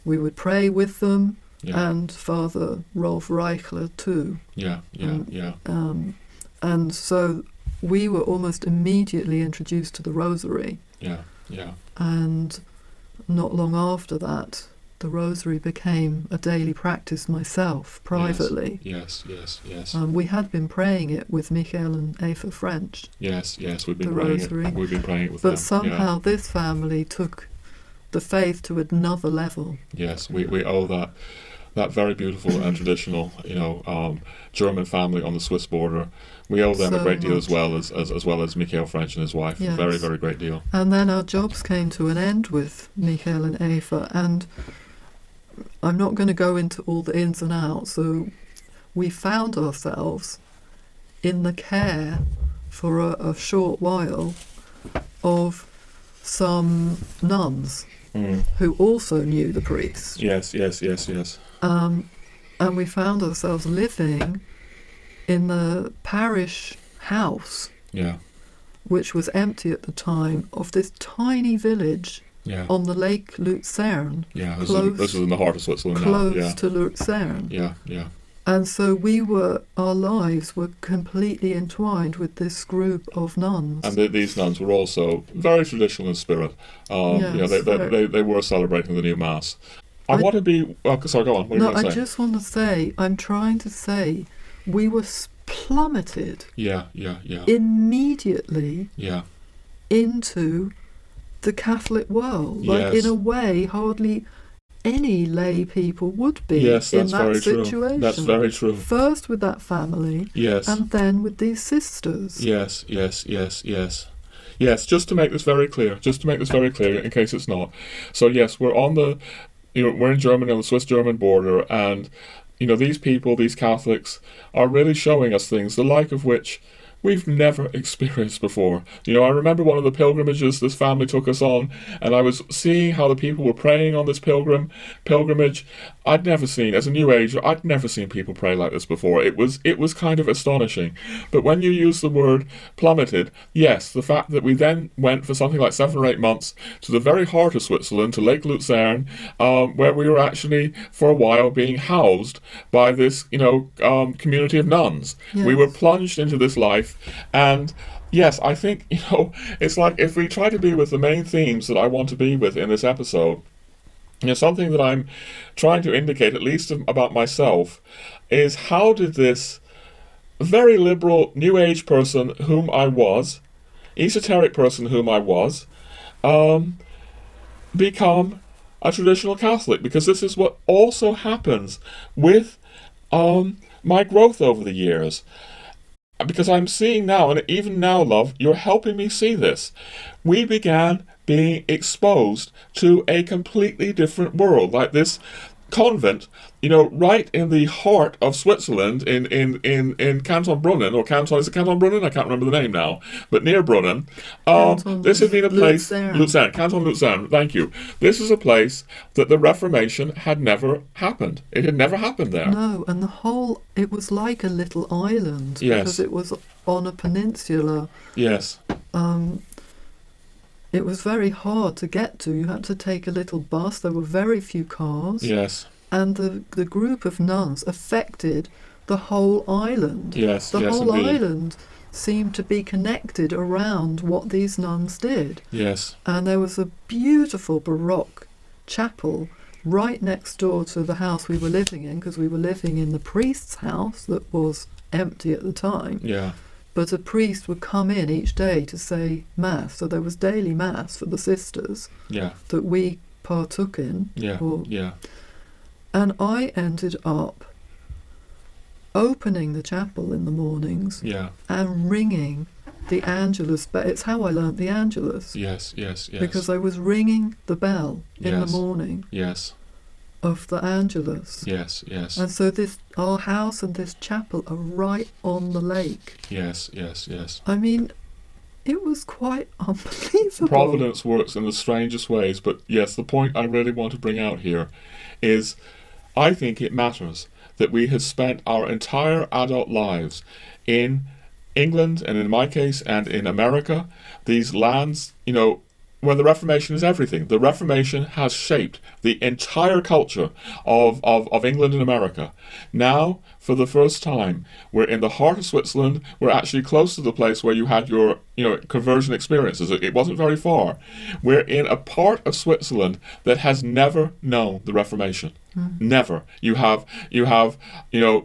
Speaker 2: We would pray with them, and Father Rolf Reichler too.
Speaker 1: Yeah.
Speaker 2: And so we were almost immediately introduced to the Rosary. Yeah. And not long after that, the Rosary became a daily practice myself, privately.
Speaker 1: Yes.
Speaker 2: We had been praying it with Michael and Eva French.
Speaker 1: Yes, we've been praying Rosary. We've been praying it with them.
Speaker 2: But somehow this family took the faith to another level.
Speaker 1: Yes, we owe that very beautiful and traditional, German family on the Swiss border. We owe them a great deal as well as Michael French and his wife. Yes. Very, very great deal.
Speaker 2: And then our jobs came to an end with Michael and Eva, and I'm not going to go into all the ins and outs. So we found ourselves in the care for a short while of some nuns who also knew the priest.
Speaker 1: Yes.
Speaker 2: And we found ourselves living in the parish house, which was empty at the time, of this tiny village on the Lake Luzerne.
Speaker 1: This was in the heart of Switzerland.
Speaker 2: Close to Luzerne.
Speaker 1: Yeah.
Speaker 2: And so our lives were completely entwined with this group of nuns.
Speaker 1: And these nuns were also very traditional in spirit. They were celebrating the new Mass. Want to be... sorry, go on. What are you going to say?
Speaker 2: I just want to say, I'm trying to say, we were plummeted immediately into the Catholic world. Like, in a way, hardly any lay people would be in that situation.
Speaker 1: True. That's very true.
Speaker 2: First with that family, and then with these sisters.
Speaker 1: Yes, just to make this very clear, in case it's not. So yes, we're on the, we're in Germany, on the Swiss-German border, and, these people, these Catholics, are really showing us things, the like of which we've never experienced before. I remember one of the pilgrimages this family took us on, and I was seeing how the people were praying on this pilgrimage. I'd never seen, as a New Ager, I'd never seen people pray like this before. It was kind of astonishing. But when you use the word plummeted, yes, the fact that we then went for something like 7 or 8 months to the very heart of Switzerland, to Lake Luzern, where we were actually, for a while, being housed by this, community of nuns.
Speaker 2: Yes.
Speaker 1: We were plunged into this life, and yes, I think, it's like if we try to be with the main themes that I want to be with in this episode, something that I'm trying to indicate, at least about myself, is how did this very liberal New Age person whom I was, esoteric person whom I was, become a traditional Catholic? Because this is what also happens with my growth over the years. Because I'm seeing now, and even now, love, you're helping me see this. We began being exposed to a completely different world, like this convent, right in the heart of Switzerland, in Canton Brunnen, or Canton, is it Canton Brunnen? I can't remember the name now, but near Brunnen. This had been a place, Luzern, Canton Luzern, thank you. This is a place that the Reformation had never happened. It had never happened there.
Speaker 2: No, and it was like a little island, because it was on a peninsula.
Speaker 1: Yes.
Speaker 2: It was very hard to get to. You had to take a little bus. There were very few cars.
Speaker 1: Yes.
Speaker 2: And the group of nuns affected the whole island.
Speaker 1: Yes,
Speaker 2: the whole
Speaker 1: indeed.
Speaker 2: island seemed to be connected around what these nuns did.
Speaker 1: Yes.
Speaker 2: And there was a beautiful Baroque chapel right next door to the house we were living in, because we were living in the priest's house that was empty at the time.
Speaker 1: Yeah.
Speaker 2: But a priest would come in each day to say Mass. So there was daily Mass for the sisters that we partook in. And I ended up opening the chapel in the mornings and ringing the Angelus bell. It's how I learnt the Angelus.
Speaker 1: Yes.
Speaker 2: Because I was ringing the bell in the morning.
Speaker 1: Yes.
Speaker 2: Of the Angelus.
Speaker 1: Yes.
Speaker 2: And so our house and this chapel are right on the lake.
Speaker 1: Yes.
Speaker 2: I mean, it was quite unbelievable.
Speaker 1: Providence works in the strangest ways, but yes, the point I really want to bring out here is I think it matters that we have spent our entire adult lives in England, and in my case, and in America, these lands, where the Reformation is everything. The Reformation has shaped the entire culture of England and America. Now, for the first time, we're in the heart of Switzerland. We're actually close to the place where you had your, conversion experiences. It wasn't very far. We're in a part of Switzerland that has never known the Reformation. Never. You have,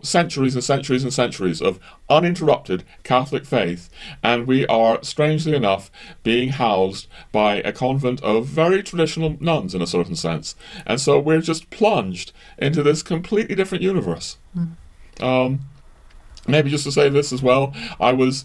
Speaker 1: centuries and centuries and centuries of uninterrupted Catholic faith, and we are, strangely enough, being housed by a convent of very traditional nuns in a certain sense. And so we're just plunged into this completely different universe. Maybe just to say this as well, I was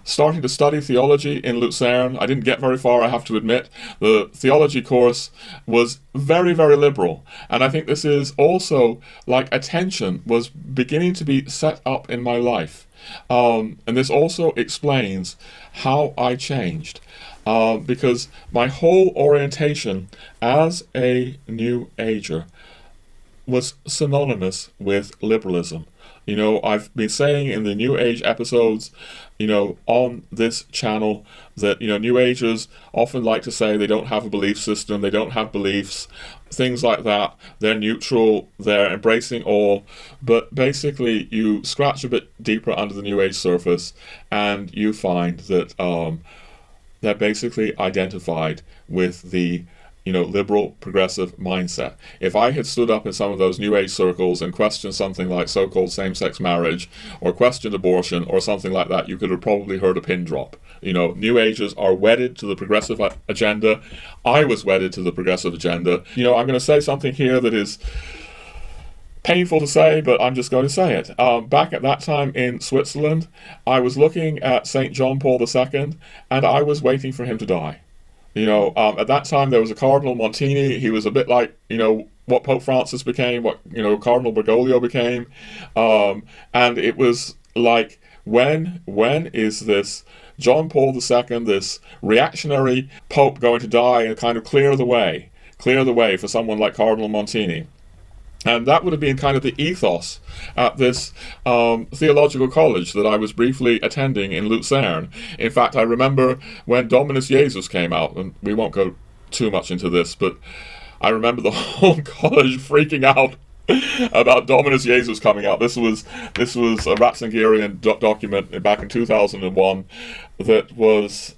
Speaker 1: starting to study theology in Luzern. I didn't get very far, I have to admit. The theology course was very, very liberal. And I think this is also like a tension was beginning to be set up in my life. And this also explains how I changed. Because my whole orientation as a New Ager was synonymous with liberalism. I've been saying in the New Age episodes, on this channel that, New Agers often like to say they don't have a belief system, they don't have beliefs, things like that. They're neutral, they're embracing all. But basically, you scratch a bit deeper under the New Age surface and you find that they're basically identified with the liberal progressive mindset. If I had stood up in some of those New Age circles and questioned something like so-called same-sex marriage or questioned abortion or something like that, you could have probably heard a pin drop. New Agers are wedded to the progressive agenda. I was wedded to the progressive agenda. I'm going to say something here that is painful to say, but I'm just going to say it. Back at that time in Switzerland, I was looking at St. John Paul II, and I was waiting for him to die. At that time there was a Cardinal Montini. He was a bit like, what Pope Francis became, what, Cardinal Bergoglio became. And it was like, when is this John Paul II, this reactionary Pope, going to die and kind of clear the way for someone like Cardinal Montini? And that would have been kind of the ethos at this theological college that I was briefly attending in Lucerne. In fact, I remember when Dominus Jesus came out, and we won't go too much into this, but I remember the whole college freaking out about Dominus Jesus coming out. This was a Ratzingerian document back in 2001 that was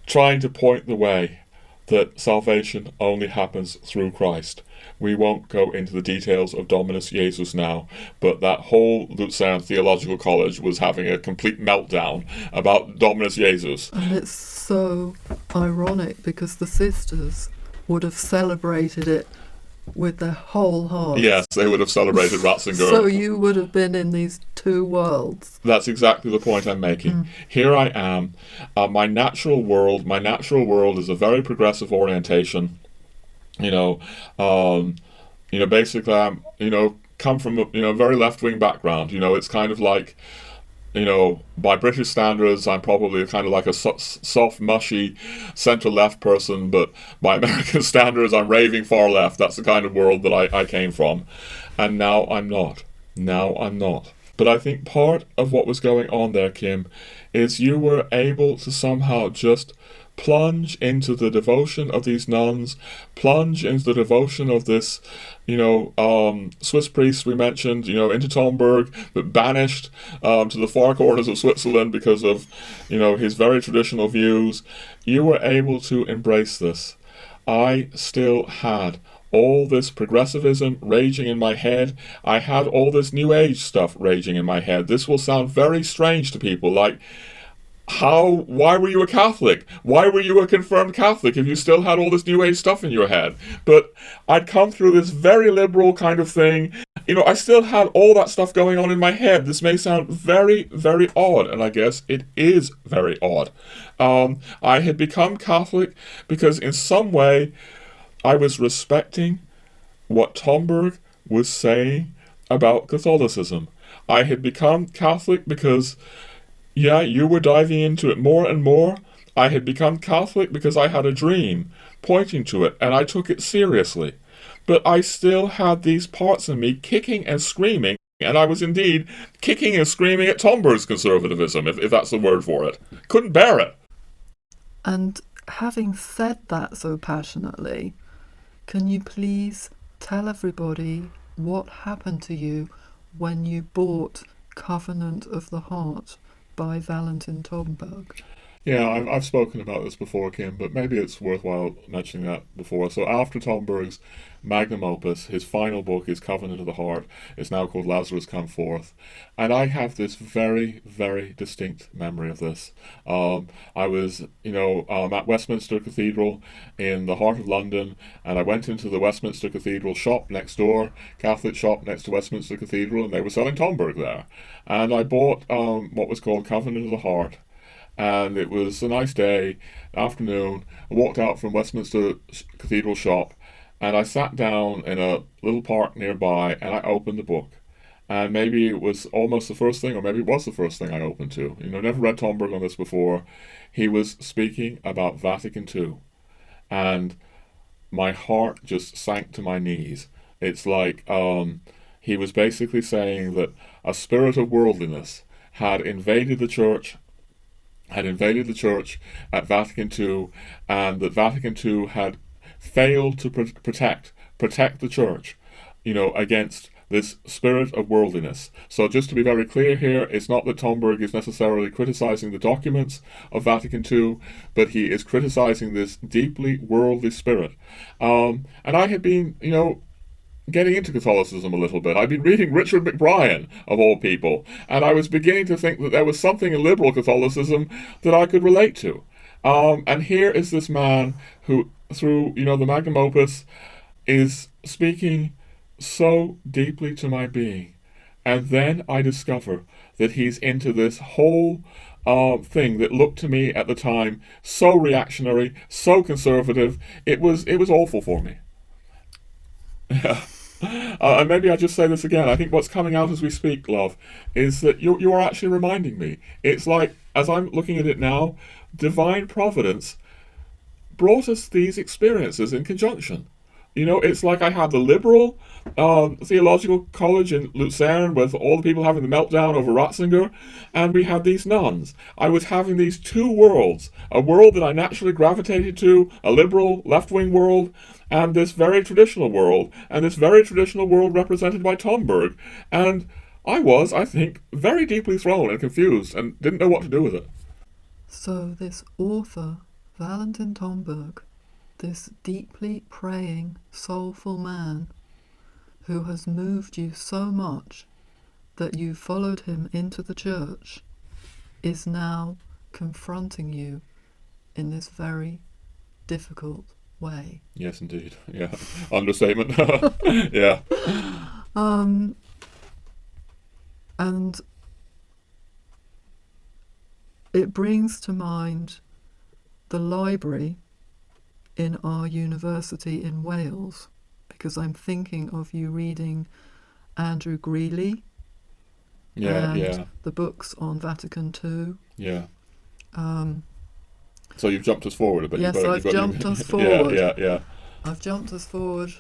Speaker 1: trying to point the way that salvation only happens through Christ. We won't go into the details of Dominus Jesus now, but that whole Lucerne Theological College was having a complete meltdown about Dominus Jesus.
Speaker 2: And it's so ironic because the sisters would have celebrated it with their whole heart.
Speaker 1: Yes, they would have celebrated Ratzinger.
Speaker 2: So you would have been in these two worlds.
Speaker 1: That's exactly the point I'm making. Here I am. My natural world is a very progressive orientation. Basically I'm, come from a, very left-wing background. It's kind of like, by British standards, I'm probably kind of like a soft, mushy, centre-left person, but by American standards, I'm raving far left. That's the kind of world that I came from. And now I'm not. But I think part of what was going on there, Kim, is you were able to somehow just plunge into the devotion of these nuns, plunge into the devotion of this, Swiss priest we mentioned, into Tomberg, but banished to the far corners of Switzerland because of, his very traditional views. You were able to embrace this. I still had all this progressivism raging in my head. I had all this New Age stuff raging in my head. This will sound very strange to people, like, why were you a Catholic? Why were you a confirmed Catholic if you still had all this New Age stuff in your head? But I'd come through this very liberal kind of thing. I still had all that stuff going on in my head. This may sound very, very odd, and I guess it is very odd. I had become Catholic because in some way I was respecting what Tomberg was saying about Catholicism. I had become Catholic because you were diving into it more and more. I had become Catholic because I had a dream pointing to it, and I took it seriously. But I still had these parts of me kicking and screaming, and I was indeed kicking and screaming at Tomberg's conservatism, if that's the word for it. Couldn't bear it.
Speaker 2: And having said that so passionately, can you please tell everybody what happened to you when you bought Covenant of the Heart by Valentin Tomberg?
Speaker 1: Yeah, I've spoken about this before, Kim, but maybe it's worthwhile mentioning that before. So after Tomberg's magnum opus, his final book is Covenant of the Heart. It's now called Lazarus Come Forth. And I have this very, very distinct memory of this. I was, at Westminster Cathedral in the heart of London, and I went into the Westminster Cathedral shop next door, Catholic shop next to Westminster Cathedral, and they were selling Tomberg there. And I bought what was called Covenant of the Heart. And it was a nice day, afternoon. I walked out from Westminster Cathedral shop, and I sat down in a little park nearby, and I opened the book. And maybe it was almost the first thing, or maybe it was the first thing I opened to. Never read Tomberg on this before. He was speaking about Vatican II. And my heart just sank to my knees. It's like, he was basically saying that a spirit of worldliness had invaded the church at Vatican II, and that Vatican II had failed to protect the church, against this spirit of worldliness. So just to be very clear here, it's not that Tomberg is necessarily criticizing the documents of Vatican II, but he is criticizing this deeply worldly spirit. And I had been, getting into Catholicism a little bit. I'd been reading Richard McBrien, of all people, and I was beginning to think that there was something in liberal Catholicism that I could relate to. And here is this man who, through, the magnum opus, is speaking so deeply to my being. And then I discover that he's into this whole thing that looked to me at the time so reactionary, so conservative. It was awful for me. Yeah. And maybe I just say this again. I think what's coming out as we speak, love, is that you are actually reminding me. It's like, as I'm looking at it now, divine providence brought us these experiences in conjunction. It's like I had the liberal theological college in Lucerne with all the people having the meltdown over Ratzinger, and we had these nuns. I was having these two worlds, a world that I naturally gravitated to, a liberal left-wing world, and this very traditional world, represented by Tomberg. And I was, I think, very deeply thrown and confused and didn't know what to do with it.
Speaker 2: So this author, Valentin Tomberg, this deeply praying, soulful man who has moved you so much that you followed him into the church, is now confronting you in this very difficult way.
Speaker 1: Yes, indeed. Yeah. Understatement. Yeah.
Speaker 2: And it brings to mind the library in our university in Wales, because I'm thinking of you reading Andrew Greeley and the books on Vatican II.
Speaker 1: Yeah. So you've jumped us forward a bit.
Speaker 2: Yes, I've jumped us forward.
Speaker 1: Yeah.
Speaker 2: I've jumped us forward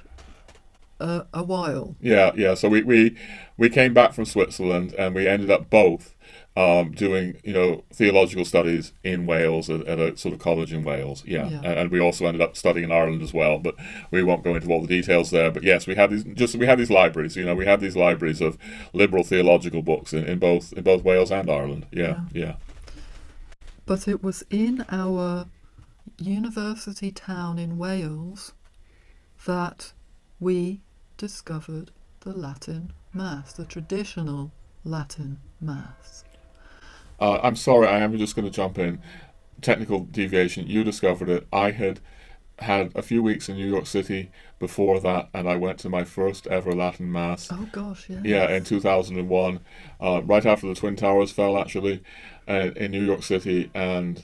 Speaker 2: a while.
Speaker 1: Yeah. So we came back from Switzerland, and we ended up both doing theological studies in Wales at a sort of college in Wales. Yeah. And we also ended up studying in Ireland as well, but we won't go into all the details there. But yes, we had these libraries. We had these libraries of liberal theological books in both Wales and Ireland. Yeah.
Speaker 2: But it was in our university town in Wales that we discovered the Latin Mass, the traditional Latin Mass.
Speaker 1: I'm sorry, I am just going to jump in. Technical deviation, you discovered it. I had a few weeks in New York City before that, and I went to my first ever Latin Mass.
Speaker 2: Oh gosh, yes.
Speaker 1: Yeah, in 2001, right after the Twin Towers fell, actually, in New York City, and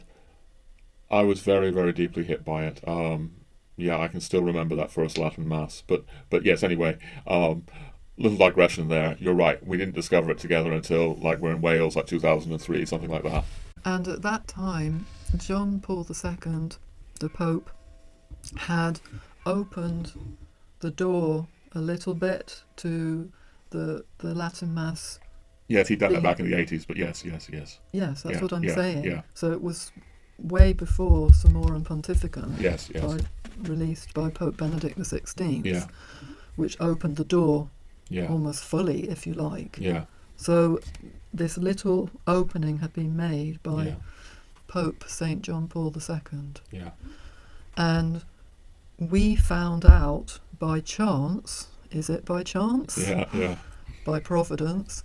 Speaker 1: I was very, very deeply hit by it. I can still remember that first Latin Mass. But yes, anyway, little digression there. You're right. We didn't discover it together until we're in Wales, 2003, something like that.
Speaker 2: And at that time, John Paul II, the Pope, had opened the door a little bit to the Latin Mass.
Speaker 1: Yes, he'd done that back in the 80s, but yes.
Speaker 2: Yes, that's what I'm saying.
Speaker 1: Yeah.
Speaker 2: So it was way before Summorum Pontificum,
Speaker 1: yes.
Speaker 2: Released by Pope Benedict XVI,
Speaker 1: Yeah.
Speaker 2: which opened the door
Speaker 1: Yeah.
Speaker 2: almost fully, if you like.
Speaker 1: Yeah.
Speaker 2: So this little opening had been made by Pope St. John Paul II.
Speaker 1: Yeah.
Speaker 2: And we found out by chance, is it by chance?
Speaker 1: Yeah.
Speaker 2: By providence,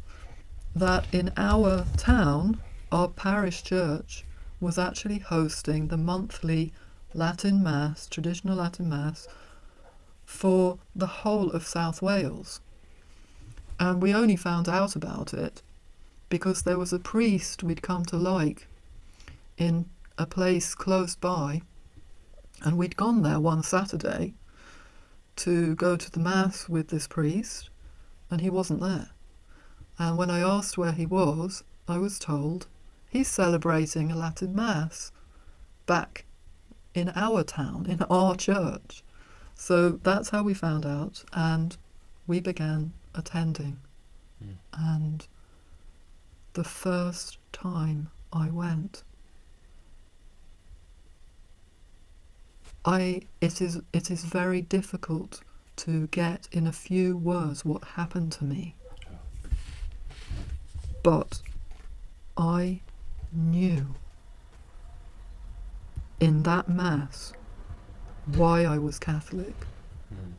Speaker 2: that in our town, our parish church was actually hosting the monthly Latin Mass, traditional Latin Mass, for the whole of South Wales. And we only found out about it because there was a priest we'd come to like in a place close by, and we'd gone there one Saturday to go to the Mass with this priest, and he wasn't there. And when I asked where he was, I was told he's celebrating a Latin Mass back in our town, in our church. So that's how we found out, and we began attending. And the first time I went, it is very difficult to get in a few words what happened to me. But I knew in that Mass why I was Catholic,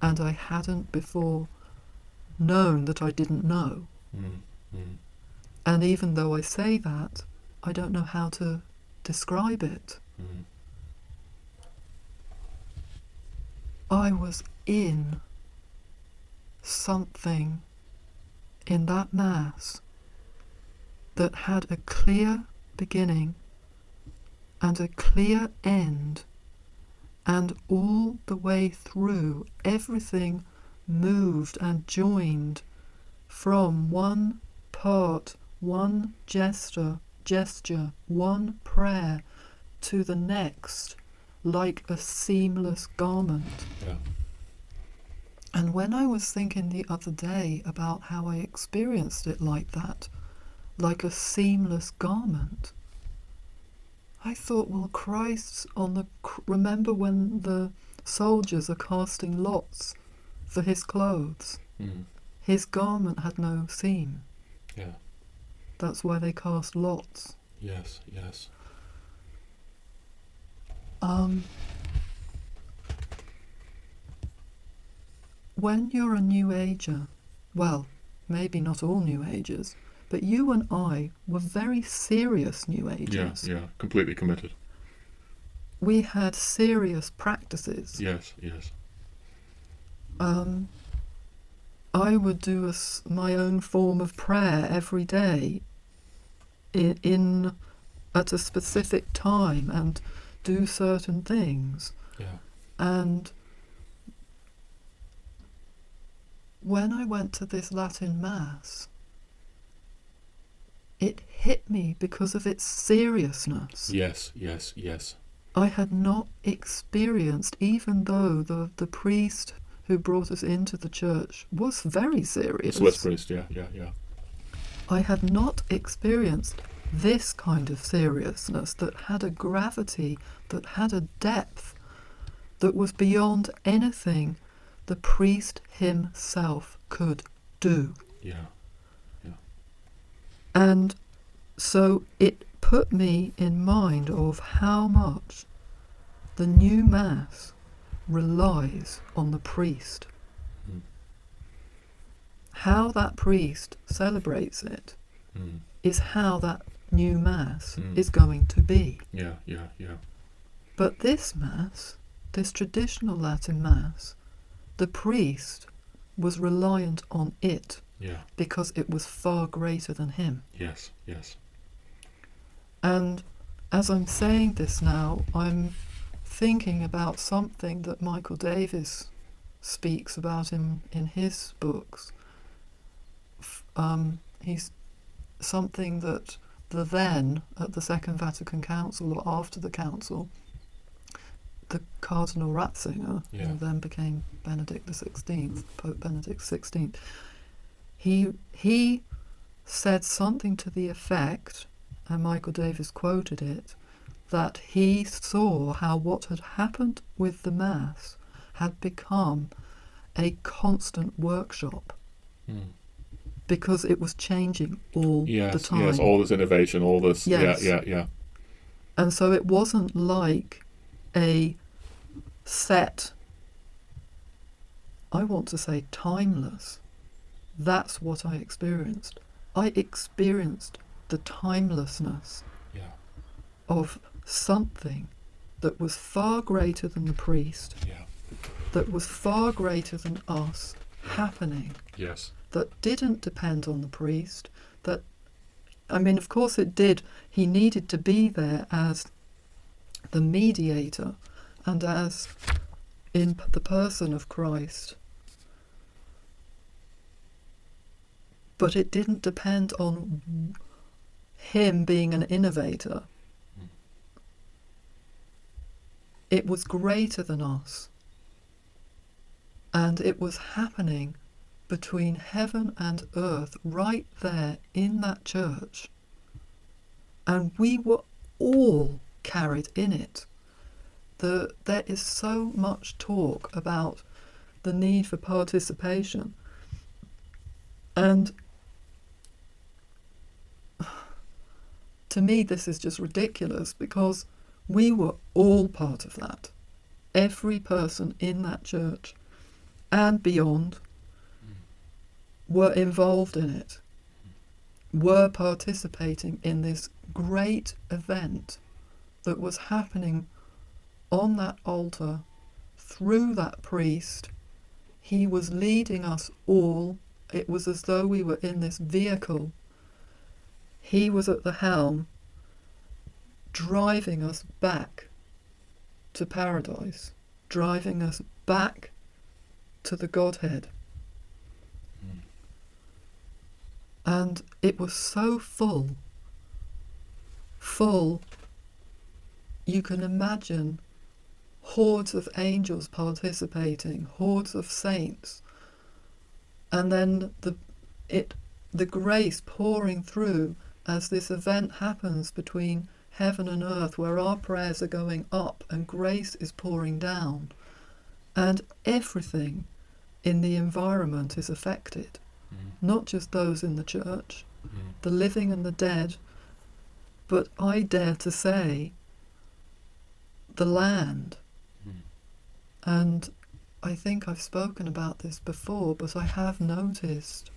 Speaker 2: and I hadn't before known that I didn't know. And even though I say that, I don't know how to describe it. I was in something in that Mass that had a clear beginning and a clear end, and all the way through everything moved and joined from one part, one gesture, one prayer to the next, like a seamless garment.
Speaker 1: Yeah.
Speaker 2: And when I was thinking the other day about how I experienced it like that, like a seamless garment, I thought, well, Christ's on the... Remember when the soldiers are casting lots for his clothes? His garment had no seam.
Speaker 1: Yeah.
Speaker 2: That's why they cast lots.
Speaker 1: Yes, yes.
Speaker 2: When you're a New Ager, well, maybe not all New Agers, but you and I were very serious New Agers.
Speaker 1: Yeah, completely committed.
Speaker 2: We had serious practices.
Speaker 1: Yes, yes.
Speaker 2: I would do my own form of prayer every day at a specific time and do certain things.
Speaker 1: Yeah.
Speaker 2: And when I went to this Latin Mass, it hit me because of its seriousness.
Speaker 1: Yes, yes, yes.
Speaker 2: I had not experienced, even though the priest who brought us into the church was very serious.
Speaker 1: Swiss priest, yeah.
Speaker 2: I had not experienced this kind of seriousness that had a gravity, that had a depth, that was beyond anything the priest himself could do.
Speaker 1: Yeah.
Speaker 2: And so it put me in mind of how much the new Mass relies on the priest. How that priest celebrates it is how that new Mass is going to be.
Speaker 1: Yeah.
Speaker 2: But this Mass, this traditional Latin Mass, the priest was reliant on it.
Speaker 1: Yeah.
Speaker 2: Because it was far greater than him.
Speaker 1: Yes.
Speaker 2: And as I'm saying this now, I'm thinking about something that Michael Davis speaks about in his books. He's something that then, at the Second Vatican Council, or after the Council, the Cardinal Ratzinger, who then became Benedict XVI, Pope Benedict XVI, he said something to the effect, and Michael Davis quoted it, that he saw how what had happened with the Mass had become a constant workshop because it was changing all the time.
Speaker 1: Yes, all this innovation, all this...
Speaker 2: Yes.
Speaker 1: Yeah.
Speaker 2: And so it wasn't like a set, I want to say timeless. That's what I experienced. I experienced the timelessness of something that was far greater than the priest, that was far greater than us, happening.
Speaker 1: Yes.
Speaker 2: That didn't depend on the priest. That, I mean, of course it did. He needed to be there as the mediator and as in the person of Christ. But it didn't depend on him being an innovator. It was greater than us. And it was happening between heaven and earth right there in that church. And we were all carried in it. There is so much talk about the need for participation. And to me, this is just ridiculous, because we were all part of that. Every person in that church and beyond were involved in it, were participating in this great event that was happening on that altar through that priest. He was leading us all. It was as though we were in this vehicle. He was at the helm, driving us back to paradise, driving us back to the Godhead. And it was so full, you can imagine hordes of angels participating, hordes of saints, and then the grace pouring through as this event happens between heaven and earth, where our prayers are going up and grace is pouring down, and everything in the environment is affected. Not just those in the church, the living and the dead, but I dare to say the land. And I think I've spoken about this before, but I have noticed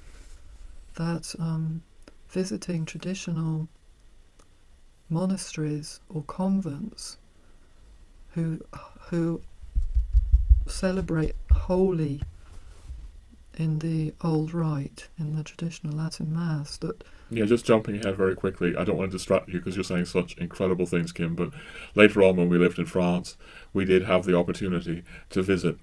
Speaker 2: that visiting traditional monasteries or convents who celebrate holy in the old rite, in the traditional Latin Mass, that...
Speaker 1: Yeah, just jumping ahead very quickly, I don't want to distract you because you're saying such incredible things, Kim, but later on when we lived in France, we did have the opportunity to visit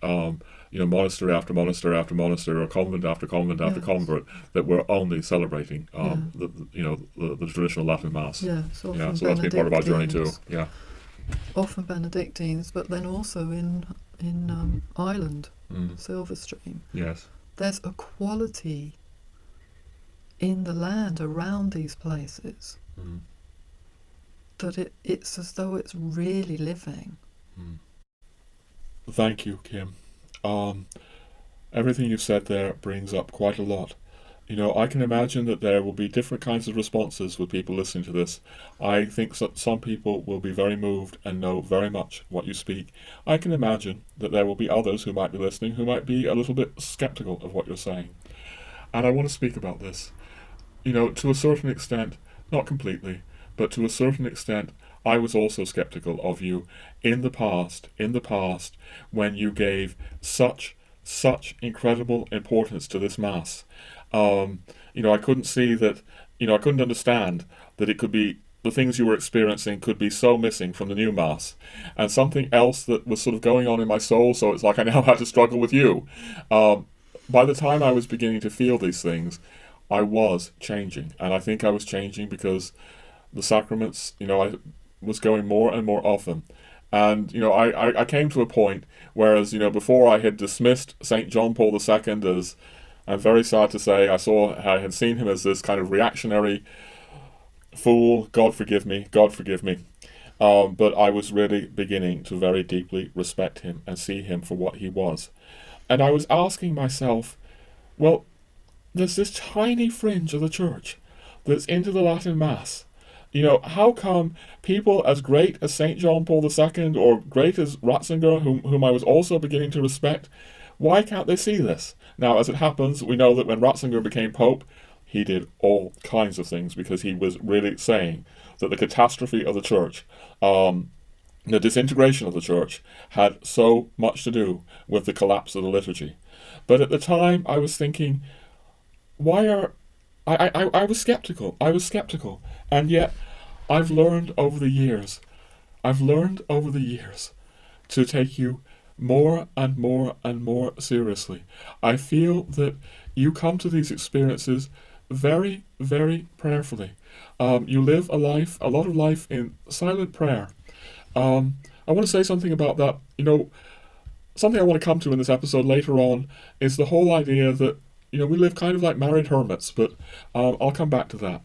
Speaker 1: monastery after monastery after monastery, or convent after convent after convent, that were only celebrating the traditional Latin Mass.
Speaker 2: Yeah, so
Speaker 1: that's been part of our journey too. Yeah.
Speaker 2: Often Benedictines, but then also in Ireland, Silverstream.
Speaker 1: Yes.
Speaker 2: There's a quality in the land around these places that it's as though it's really living.
Speaker 1: Thank you, Kim. Everything you've said there brings up quite a lot. I can imagine that there will be different kinds of responses with people listening to this. I think some people will be very moved and know very much what you speak. I can imagine that there will be others who might be listening who might be a little bit skeptical of what you're saying. And I want to speak about this. To a certain extent, not completely, but to a certain extent, I was also skeptical of you in the past, when you gave such incredible importance to this Mass. I couldn't see that, I couldn't understand that it could be, the things you were experiencing could be so missing from the new Mass, and something else that was sort of going on in my soul, so it's like I now had to struggle with you. By the time I was beginning to feel these things, I was changing, and I think I was changing because the sacraments, I was going more and more often. And, I came to a point, whereas, before I had dismissed St. John Paul II as, I'm very sad to say, I had seen him as this kind of reactionary fool, God forgive me. But I was really beginning to very deeply respect him and see him for what he was. And I was asking myself, well, there's this tiny fringe of the church that's into the Latin Mass. How come people as great as St. John Paul II or great as Ratzinger, whom I was also beginning to respect, why can't they see this? Now, as it happens, we know that when Ratzinger became Pope, he did all kinds of things because he was really saying that the catastrophe of the church, the disintegration of the church, had so much to do with the collapse of the liturgy. But at the time, I was thinking, I was skeptical, and yet I've learned over the years to take you more and more and more seriously. I feel that you come to these experiences very, very prayerfully. You live a lot of life in silent prayer. I want to say something about that. Something I want to come to in this episode later on is the whole idea that we live kind of like married hermits, but I'll come back to that.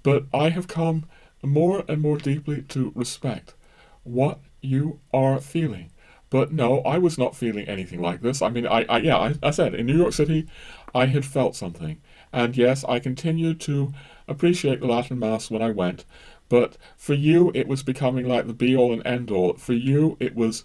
Speaker 1: But I have come more and more deeply to respect what you are feeling. But no, I was not feeling anything like this. I mean, I said in New York City, I had felt something. And yes, I continued to appreciate the Latin Mass when I went. But for you, it was becoming like the be-all and end-all. For you, it was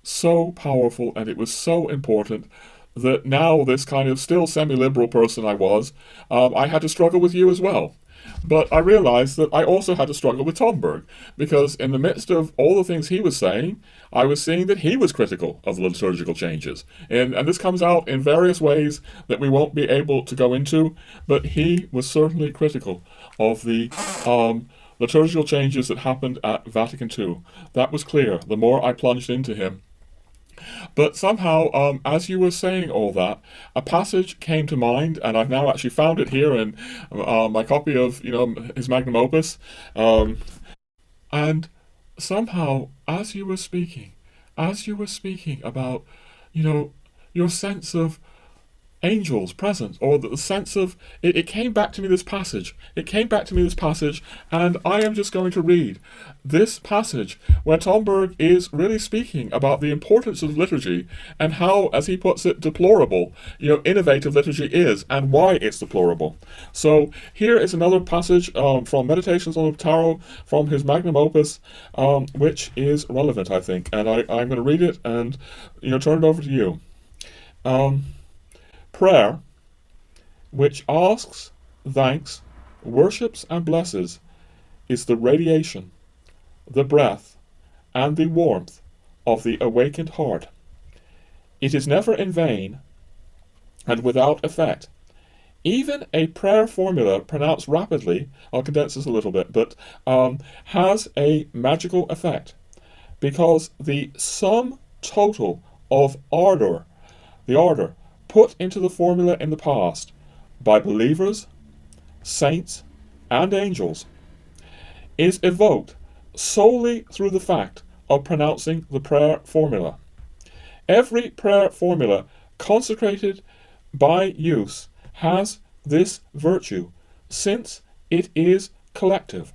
Speaker 1: so powerful and it was so important that now this kind of still semi-liberal person I was, I had to struggle with you as well. But I realized that I also had to struggle with Tomberg, because in the midst of all the things he was saying, I was seeing that he was critical of the liturgical changes. And this comes out in various ways that we won't be able to go into, but he was certainly critical of the liturgical changes that happened at Vatican II. That was clear the more I plunged into him. But somehow, as you were saying all that, a passage came to mind, and I've now actually found it here in my copy of, his magnum opus. And somehow, as you were speaking about, your sense of angels present, or the sense of it came back to me this passage. And I am just going to read this passage where Tomberg is really speaking about the importance of liturgy and how, as he puts it, deplorable, innovative liturgy is and why it's deplorable. So here is another passage from Meditations on the Tarot from his magnum opus, which is relevant, I think, and I'm going to read it and turn it over to you. Prayer, which asks, thanks, worships, and blesses, is the radiation, the breath, and the warmth of the awakened heart. It is never in vain and without effect. Even a prayer formula pronounced rapidly, I'll condense this a little bit, but has a magical effect, because the sum total of the ardor put into the formula in the past by believers, saints, and angels, is evoked solely through the fact of pronouncing the prayer formula. Every prayer formula consecrated by use has this virtue, since it is collective.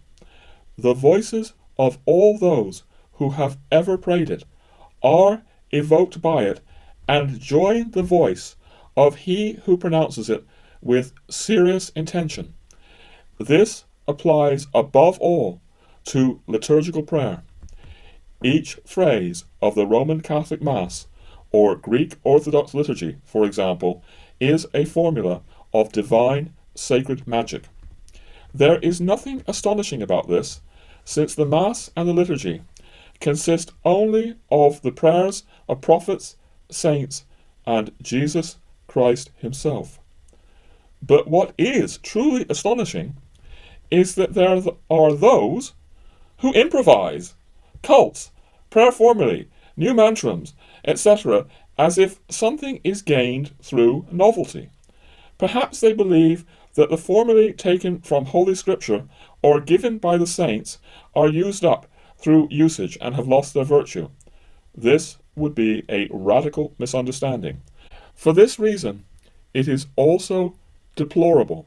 Speaker 1: The voices of all those who have ever prayed it are evoked by it and join the voice of he who pronounces it with serious intention. This applies above all to liturgical prayer. Each phrase of the Roman Catholic Mass, or Greek Orthodox liturgy, for example, is a formula of divine sacred magic. There is nothing astonishing about this, since the Mass and the liturgy consist only of the prayers of prophets, saints, and Jesus Christ himself. But what is truly astonishing is that there are those who improvise cults, prayer formulae, new mantrams, etc., as if something is gained through novelty. Perhaps they believe that the formulae taken from Holy Scripture or given by the saints are used up through usage and have lost their virtue. This would be a radical misunderstanding. For this reason, it is also deplorable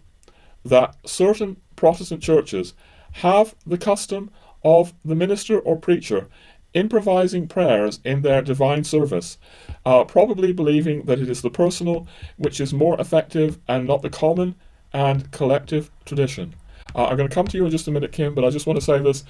Speaker 1: that certain Protestant churches have the custom of the minister or preacher improvising prayers in their divine service, probably believing that it is the personal which is more effective and not the common and collective tradition. I'm going to come to you in just a minute, Kim, but I just want to say this.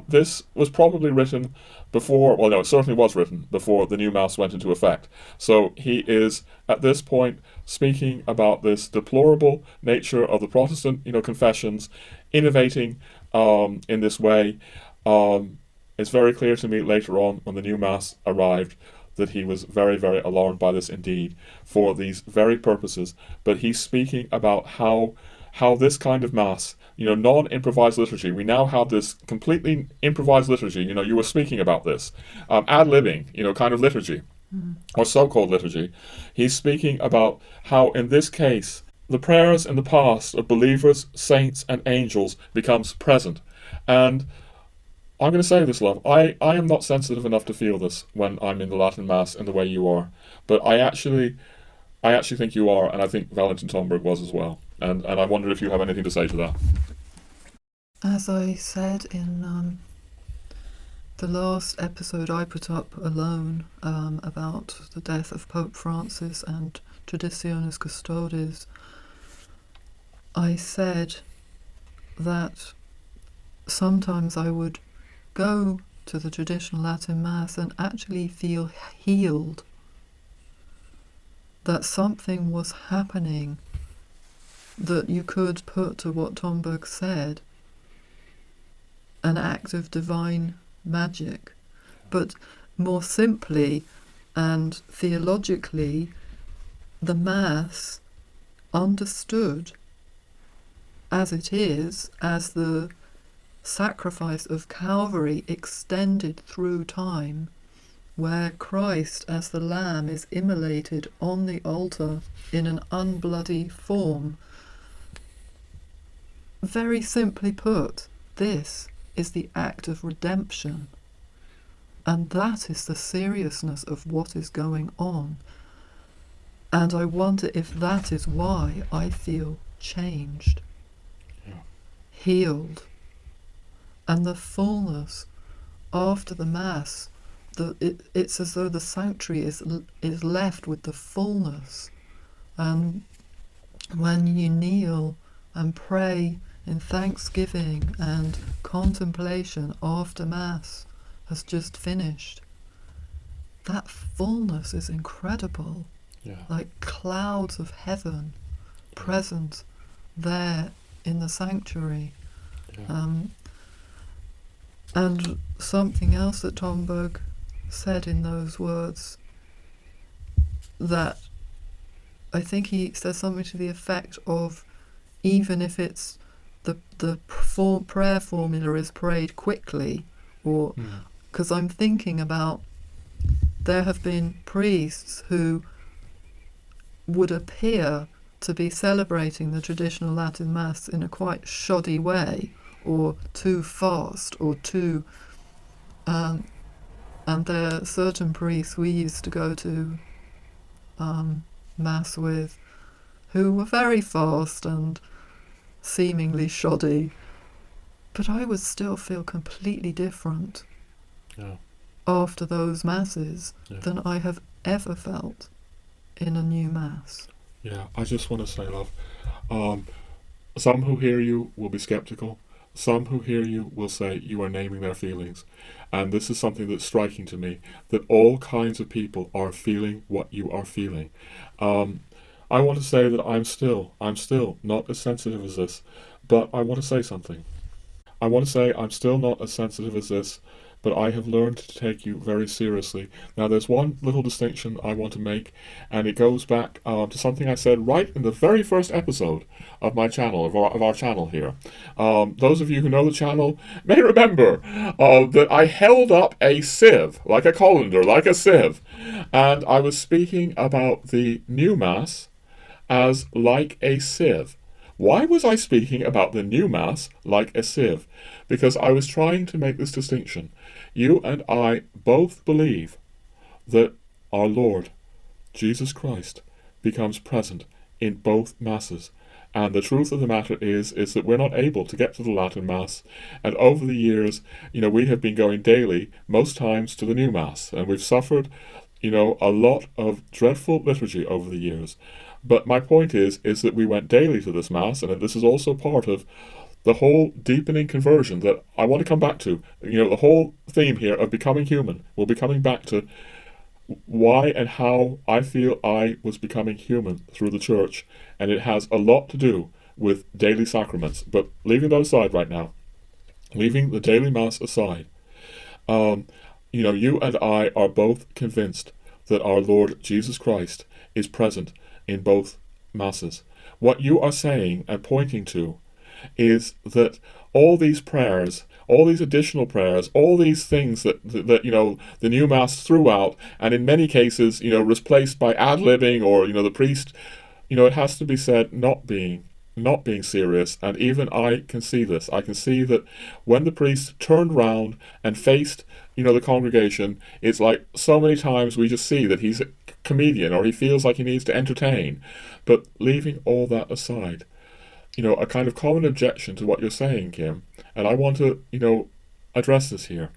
Speaker 1: This was probably written before, well, no, it certainly was written before the new Mass went into effect. So he is, at this point, speaking about this deplorable nature of the Protestant, confessions, innovating in this way. It's very clear to me later on when the new Mass arrived that he was very, very alarmed by this indeed, for these very purposes. But he's speaking about how this kind of Mass, non-improvised liturgy, we now have this completely improvised liturgy, you were speaking about this, ad-libbing, kind of liturgy, or so-called liturgy. He's speaking about how, in this case, the prayers in the past of believers, saints, and angels becomes present. And I'm going to say this, love, I am not sensitive enough to feel this when I'm in the Latin Mass in the way you are, but I actually I actually think you are, and I think Valentin Tomberg was as well. And I wondered if you have anything to say to that.
Speaker 2: As I said in the last episode I put up alone about the death of Pope Francis and Traditionis Custodes, I said that sometimes I would go to the traditional Latin Mass and actually feel healed, that something was happening that you could put to what Tomberg said, an act of divine magic. But more simply and theologically, the Mass understood as it is, as the sacrifice of Calvary extended through time, where Christ as the Lamb is immolated on the altar in an unbloody form. Very simply put, this is the act of redemption, and that is the seriousness of what is going on. And I wonder if that is why I feel changed, healed, and the fullness after the Mass. It's as though the sanctuary is left with the fullness. And when you kneel and pray in thanksgiving and contemplation after Mass has just finished, that fullness is incredible. Like clouds of heaven present there in the sanctuary. And something else that Tomberg said in those words, that I think he says something to the effect of, even if it's the prayer formula is prayed quickly, or because I'm thinking about, there have been priests who would appear to be celebrating the traditional Latin Mass in a quite shoddy way, or too fast, or too... and there are certain priests we used to go to Mass with who were very fast and seemingly shoddy, but I would still feel completely different after those Masses than I have ever felt in a new Mass.
Speaker 1: I just want to say, love, some who hear you will be skeptical. Some who hear you will say you are naming their feelings. And this is something that's striking to me, that all kinds of people are feeling what you are feeling. I want to say that I'm still not as sensitive as this, but I want to say something. I want to say I'm still not as sensitive as this, but I have learned to take you very seriously. Now, there's one little distinction I want to make, and it goes back to something I said right in the very first episode of my channel, of our channel here. Those of you who know the channel may remember that I held up a sieve, like a colander, like a sieve, and I was speaking about the new Mass as like a sieve. Why was I speaking about the new Mass like a sieve? Because I was trying to make this distinction. You and I both believe that our Lord, Jesus Christ, becomes present in both Masses. And the truth of the matter is that we're not able to get to the Latin Mass. And over the years, we have been going daily, most times, to the new Mass. And we've suffered, a lot of dreadful liturgy over the years. But my point is that we went daily to this Mass, and this is also part of the whole deepening conversion that I want to come back to. The whole theme here of becoming human. We'll be coming back to why and how I feel I was becoming human through the church, and it has a lot to do with daily sacraments. But leaving that aside right now, leaving the daily Mass aside, you and I are both convinced that our Lord Jesus Christ is present in both Masses. What you are saying and pointing to is that all these prayers, all these additional prayers, all these things that the new Mass threw out, and in many cases, replaced by ad-libbing, or the priest, it has to be said, not being serious. And even I can see this. I can see that when the priest turned round and faced the congregation, it's like so many times we just see that he's comedian, or he feels like he needs to entertain. But leaving all that aside, a kind of common objection to what you're saying, Kim, and I want to, address this here,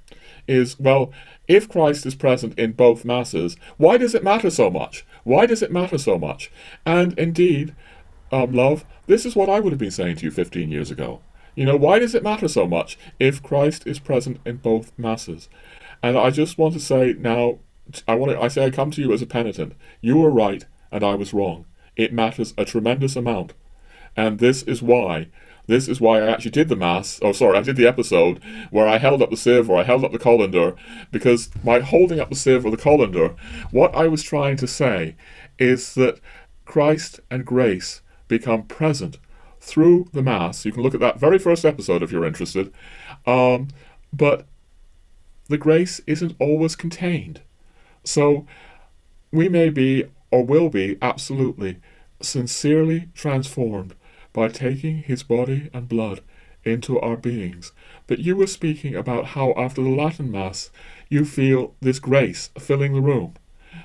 Speaker 1: is, well, if Christ is present in both masses, why does it matter so much? Why does it matter so much? And indeed, love, this is what I would have been saying to you 15 years ago. Why does it matter so much if Christ is present in both masses? And I just want to say now, I come to you as a penitent. You were right and I was wrong. It matters a tremendous amount. And this is why I actually did I did the episode where I held up the sieve or I held up the colander, because by holding up the sieve or the colander, what I was trying to say is that Christ and grace become present through the Mass. You can look at that very first episode if you're interested. But the grace isn't always contained. So we may be, or will be, absolutely, sincerely transformed by taking his body and blood into our beings. But you were speaking about how after the Latin Mass you feel this grace filling the room.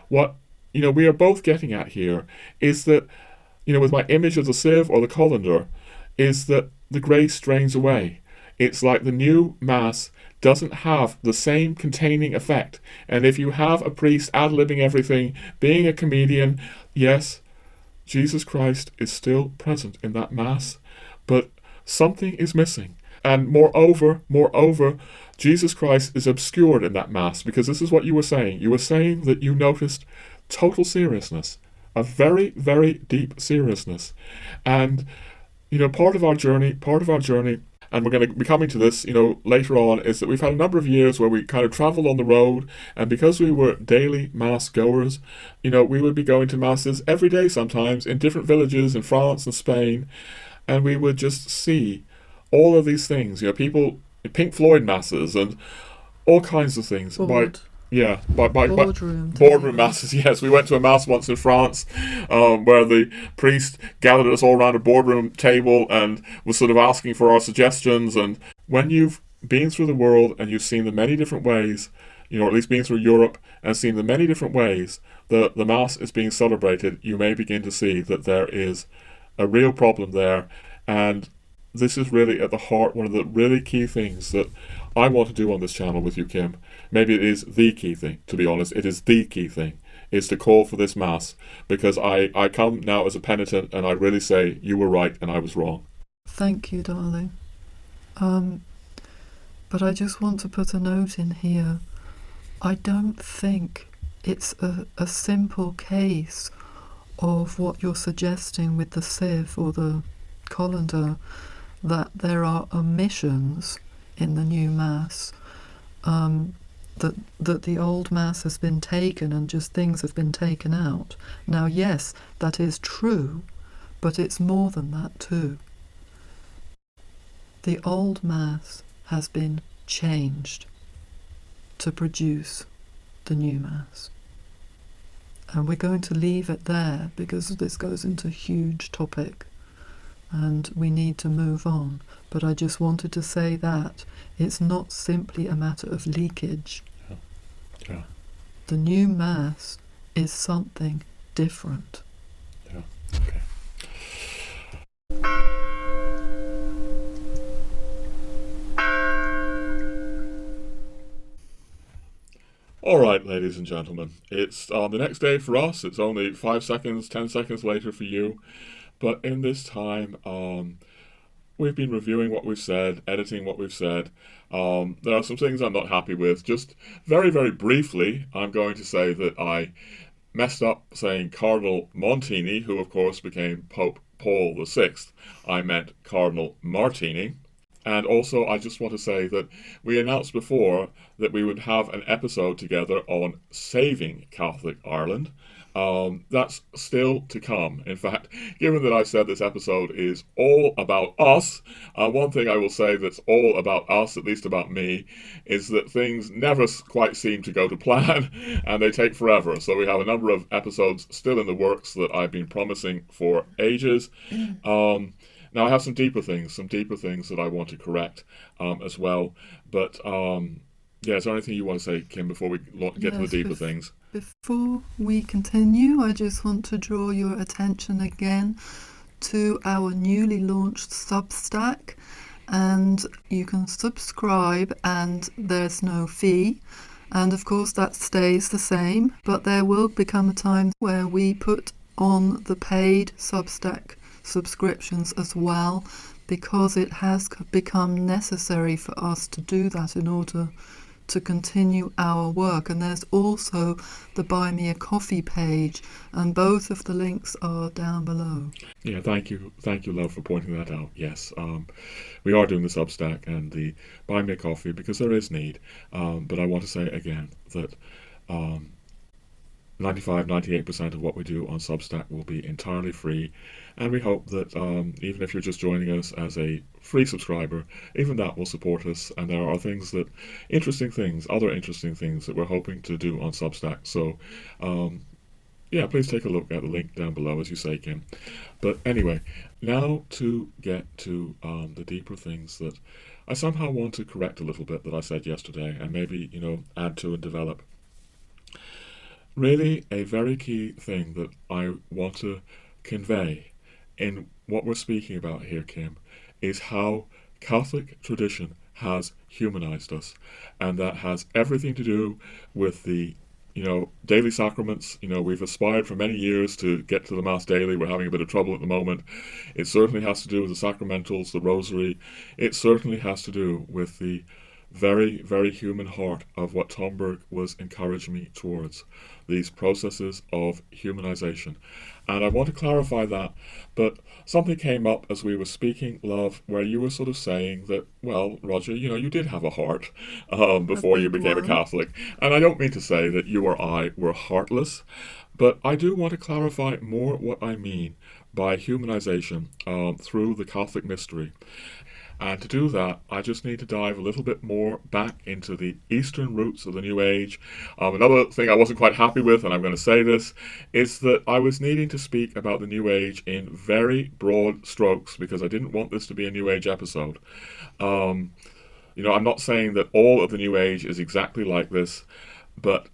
Speaker 1: What we are both getting at here is that, with my image of the sieve or the colander, is that the grace drains away. It's like the new Mass doesn't have the same containing effect. And if you have a priest ad-libbing everything, being a comedian, yes, Jesus Christ is still present in that Mass, but something is missing. And moreover, Jesus Christ is obscured in that Mass, because this is what you were saying. You were saying that you noticed total seriousness, a very, very deep seriousness. And, part of our journey, and we're going to be coming to this, later on, is that we've had a number of years where we kind of traveled on the road, and because we were daily Mass goers, we would be going to Masses every day sometimes in different villages in France and Spain, and we would just see all of these things, people, Pink Floyd Masses and all kinds of things. Boardroom masses. Yes, we went to a mass once in France, where the priest gathered us all around a boardroom table and was sort of asking for our suggestions. And when you've been through the world and you've seen the many different ways, or at least been through Europe and seen the many different ways the Mass is being celebrated, you may begin to see that there is a real problem there. And this is really at the heart, one of the really key things that I want to do on this channel with you, Kim. Maybe it is the key thing, to be honest. It is the key thing, is to call for this Mass, because I come now as a penitent and I really say you were right and I was wrong.
Speaker 2: Thank you, darling. But I just want to put a note in here. I don't think it's a simple case of what you're suggesting with the sieve or the colander, that there are omissions in the new Mass, that the old Mass has been taken and just things have been taken out. Now, yes, that is true, but it's more than that too. The old Mass has been changed to produce the new Mass. And we're going to leave it there, because this goes into a huge topic and we need to move on. But I just wanted to say that it's not simply a matter of leakage.
Speaker 1: Yeah.
Speaker 2: The new Mass is something different.
Speaker 1: Yeah. Okay. All right, ladies and gentlemen, it's the next day for us. It's only 5 seconds, 10 seconds later for you. But in this time, we've been reviewing what we've said, editing what we've said. There are some things I'm not happy with. Just very, very briefly, I'm going to say that I messed up saying Cardinal Montini, who of course became Pope Paul VI. I meant Cardinal Martini. And also, I just want to say that we announced before that we would have an episode together on saving Catholic Ireland. That's still to come. In fact, given that I said this episode is all about us, one thing I will say that's all about us, at least about me, is that things never quite seem to go to plan, and they take forever. So we have a number of episodes still in the works that I've been promising for ages. Now I have some deeper things that I want to correct as well. But Yeah, is there anything you want to say, Kim, before we get to the
Speaker 2: Yes,
Speaker 1: deeper things?
Speaker 2: before we continue, I just want to draw your attention again to our newly launched Substack, and you can subscribe and there's no fee, and of course that stays the same, but there will become a time where we put on the paid Substack subscriptions as well, because it has become necessary for us to do that in order to continue our work. And there's also the Buy Me a Coffee page, and both of the links are down below.
Speaker 1: Yeah, thank you, love, for pointing that out. Yes, we are doing the Substack and the Buy Me a Coffee because there is need. But I want to say again that 98% of what we do on Substack will be entirely free, and we hope that even if you're just joining us as a free subscriber, even that will support us. And there are other interesting things that we're hoping to do on Substack. So, yeah, please take a look at the link down below, as you say, Kim. But anyway, now to get to the deeper things that I somehow want to correct a little bit that I said yesterday, and maybe add to and develop. Really, a very key thing that I want to convey in what we're speaking about here, Kim, is how Catholic tradition has humanized us. And that has everything to do with the daily sacraments. We've aspired for many years to get to the Mass daily. We're having a bit of trouble at the moment. It certainly has to do with the sacramentals, the rosary. It certainly has to do with the very, very human heart of what Tomberg was encouraging me towards, these processes of humanization. And I want to clarify that, but something came up as we were speaking, love, where you were sort of saying that, well, Roger, you did have a heart before you became a Catholic. And I don't mean to say that you or I were heartless, but I do want to clarify more what I mean by humanization through the Catholic mystery. And to do that, I just need to dive a little bit more back into the Eastern roots of the New Age. Another thing I wasn't quite happy with, and I'm going to say this, is that I was needing to speak about the New Age in very broad strokes because I didn't want this to be a New Age episode. I'm not saying that all of the New Age is exactly like this, but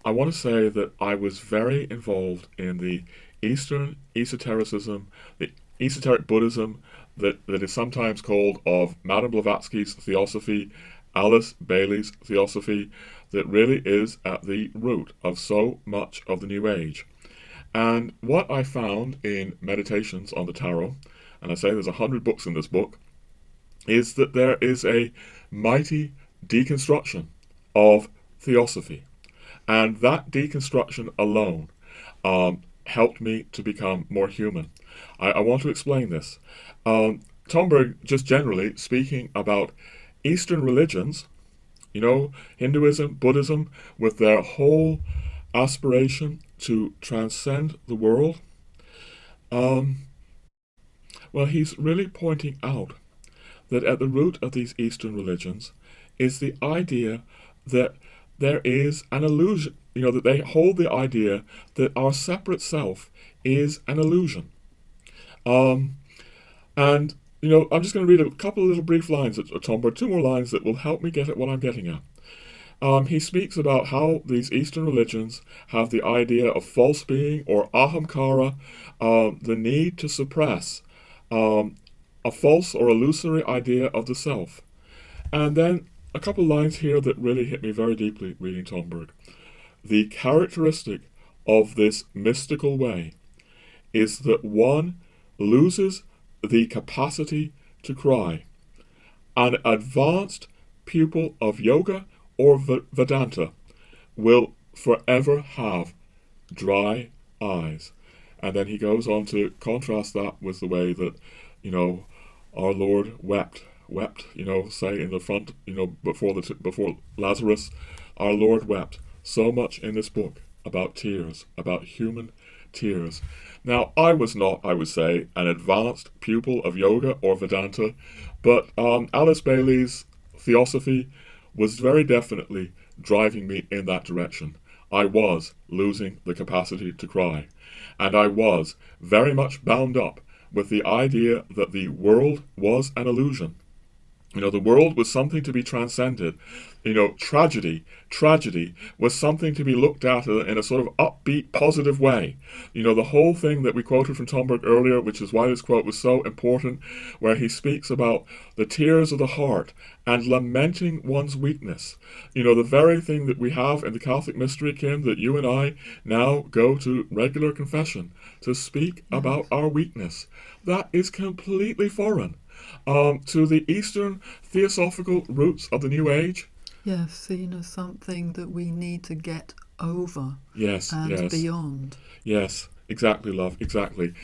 Speaker 1: I want to say that I was very involved in the Eastern esotericism, the esoteric Buddhism that is sometimes called of Madame Blavatsky's theosophy, Alice Bailey's theosophy, that really is at the root of so much of the New Age. And what I found in Meditations on the Tarot, and I say there's 100 books in this book, is that there is a mighty deconstruction of theosophy. And that deconstruction alone helped me to become more human. I want to explain this. Tomberg, just generally speaking about Eastern religions, Hinduism, Buddhism, with their whole aspiration to transcend the world, well, he's really pointing out that at the root of these Eastern religions is the idea that there is an illusion, that they hold the idea that our separate self is an illusion. And, I'm just going to read a couple of little brief lines at Tomberg, two more lines that will help me get at what I'm getting at. He speaks about how these Eastern religions have the idea of false being or ahamkara, the need to suppress a false or illusory idea of the self. And then a couple of lines here that really hit me very deeply reading Tomberg. The characteristic of this mystical way is that one loses the capacity to cry. An advanced pupil of yoga or Vedanta will forever have dry eyes. And then he goes on to contrast that with the way that, our Lord wept, say in the front, before Lazarus, our Lord wept. So much in this book about tears, about human tears. Now, I was not, I would say, an advanced pupil of yoga or Vedanta, but Alice Bailey's theosophy was very definitely driving me in that direction. I was losing the capacity to cry, and I was very much bound up with the idea that the world was an illusion. The world was something to be transcended. Tragedy was something to be looked at in a sort of upbeat, positive way. The whole thing that we quoted from Tomberg earlier, which is why this quote was so important, where he speaks about the tears of the heart and lamenting one's weakness. The very thing that we have in the Catholic mystery, Kim, that you and I now go to regular confession to speak about our weakness. That is completely foreign to the Eastern theosophical roots of the New Age.
Speaker 2: Yes, seen as something that we need to get over
Speaker 1: Yes,
Speaker 2: and
Speaker 1: yes.
Speaker 2: beyond.
Speaker 1: Yes, exactly, love, exactly.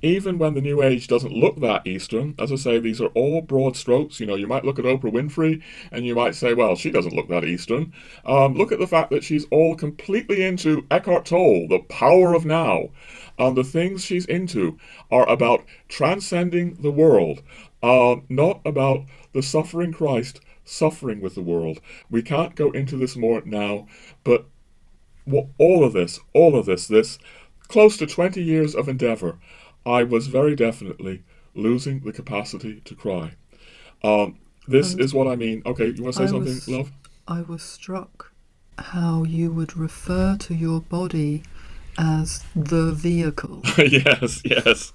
Speaker 1: Even when the New Age doesn't look that Eastern, as I say, these are all broad strokes. You might look at Oprah Winfrey and you might say, well, she doesn't look that Eastern. Look at the fact that she's all completely into Eckhart Tolle, the power of now. The things she's into are about transcending the world, not about the suffering Christ suffering with the world. We can't go into this more now, but all of this close to 20 years of endeavor, I was very definitely losing the capacity to cry. This
Speaker 2: And
Speaker 1: is what I mean. Okay, you want to say something, love?
Speaker 2: I was struck how you would refer to your body as the vehicle.
Speaker 1: Yes, yes.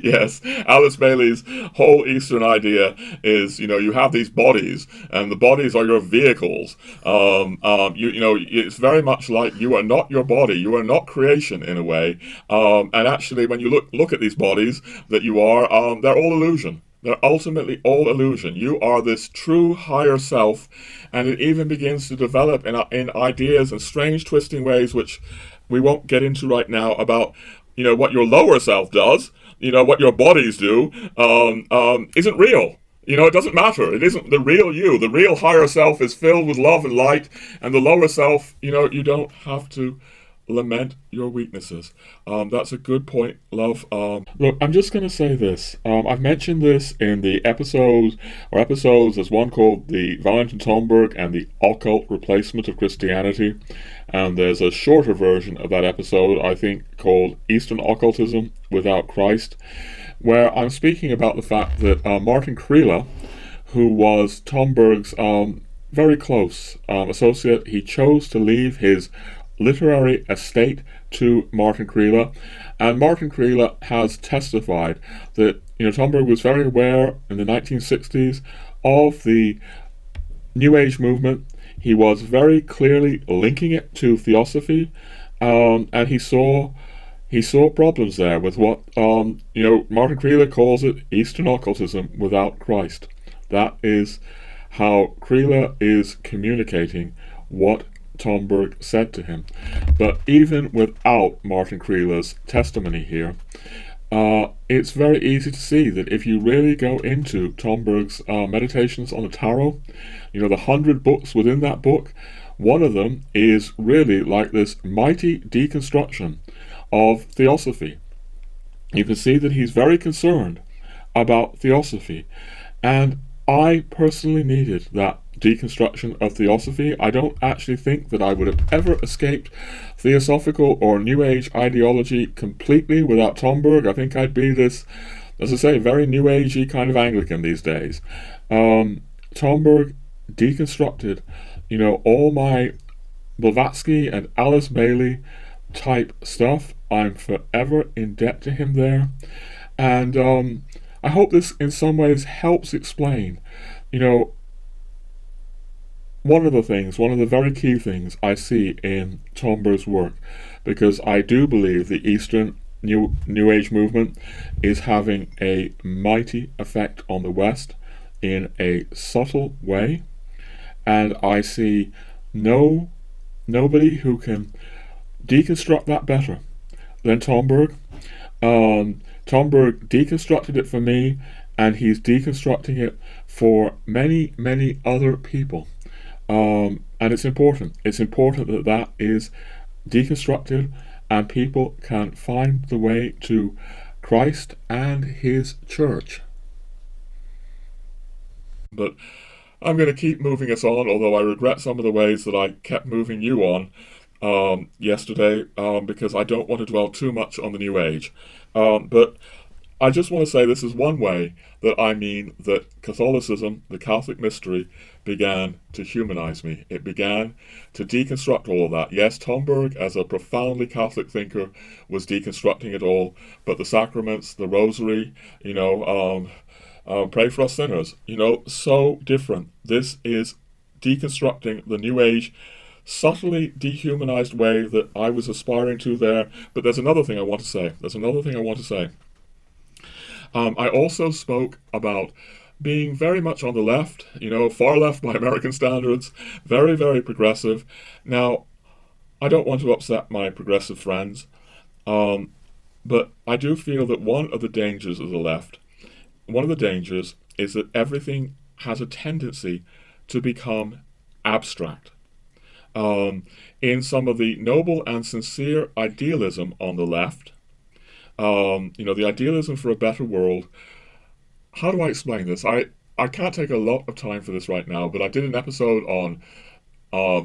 Speaker 1: Yes, Alice Bailey's whole Eastern idea is, you have these bodies, and the bodies are your vehicles. It's very much like you are not your body, you are not creation in a way. And actually, when you look at these bodies that you are, they're all illusion. They're ultimately all illusion. You are this true higher self, and it even begins to develop in ideas and strange twisting ways, which we won't get into right now, about what your lower self does, what your bodies do, isn't real. It doesn't matter. It isn't the real you. The real higher self is filled with love and light, and the lower self, you don't have to lament your weaknesses. That's a good point, love. Look, I'm just going to say this. I've mentioned this in the episodes. There's one called the Valentin Tomberg and the Occult Replacement of Christianity. And there's a shorter version of that episode, I think, called Eastern Occultism Without Christ, where I'm speaking about the fact that Martin Creela, who was Tomberg's very close associate, he chose to leave his literary estate to Martin Creela, and Martin Creela has testified that Tomberg was very aware in the 1960s of the New Age movement. He was very clearly linking it to theosophy, and he saw problems there with what Martin Creela calls it Eastern occultism without Christ. That is how Creela is communicating what Tomberg said to him. But even without Martin Creela's testimony here, it's very easy to see that if you really go into Tomberg's Meditations on the Tarot, the 100 books within that book, one of them is really like this mighty deconstruction of theosophy. You can see that he's very concerned about theosophy, and I personally needed that deconstruction of theosophy. I don't actually think that I would have ever escaped theosophical or New Age ideology completely without Tomberg. I think I'd be this, as I say, very New Agey kind of Anglican these days. Tomberg deconstructed, all my Blavatsky and Alice Bailey type stuff. I'm forever in debt to him there. And I hope this in some ways helps explain, one of the very key things I see in Tomberg's work, because I do believe the Eastern New Age movement is having a mighty effect on the West in a subtle way, and I see nobody who can deconstruct that better than Tomberg. Tomberg deconstructed it for me, and he's deconstructing it for many, many other people. And it's important. It's important that that is deconstructed and people can find the way to Christ and his church. But I'm going to keep moving us on, although I regret some of the ways that I kept moving you on yesterday, because I don't want to dwell too much on the New Age. But I just want to say this is one way that I mean that Catholicism, the Catholic mystery, began to humanize me. It began to deconstruct all of that. Yes, Tomberg, as a profoundly Catholic thinker, was deconstructing it all, but the sacraments, the rosary, pray for us sinners, so different. This is deconstructing the New Age subtly dehumanized way that I was aspiring to there. But there's another thing I want to say. I also spoke about being very much on the left, far left by American standards, very, very progressive. Now, I don't want to upset my progressive friends, but I do feel that one of the dangers of the left, one of the dangers is that everything has a tendency to become abstract. In some of the noble and sincere idealism on the left, the idealism for a better world. How do I explain this? I can't take a lot of time for this right now, but I did an episode on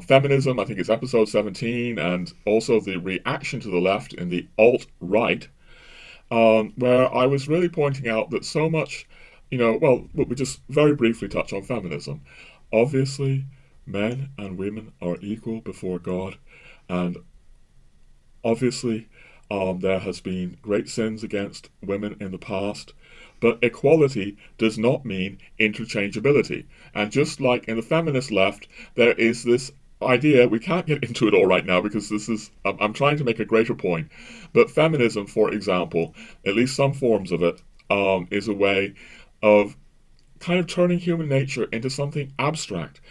Speaker 1: feminism. I think it's episode 17, and also the reaction to the left in the alt-right, where I was really pointing out that so much, we just very briefly touch on feminism. Obviously, men and women are equal before God, and obviously, there has been great sins against women in the past, but equality does not mean interchangeability. And just like in the feminist left, there is this idea, we can't get into it all right now because I'm trying to make a greater point, but feminism, for example, at least some forms of it, is a way of kind of turning human nature into something abstract,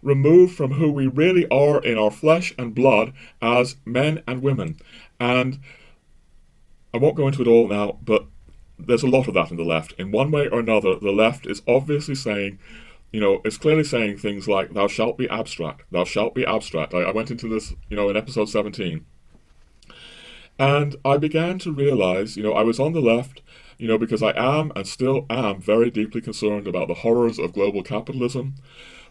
Speaker 1: removed from who we really are in our flesh and blood as men and women. And I won't go into it all now, but there's a lot of that in the left. In one way or another, the left is obviously saying, it's clearly saying things like, thou shalt be abstract, thou shalt be abstract. I went into this, in episode 17. And I began to realize, I was on the left, because I am and still am very deeply concerned about the horrors of global capitalism.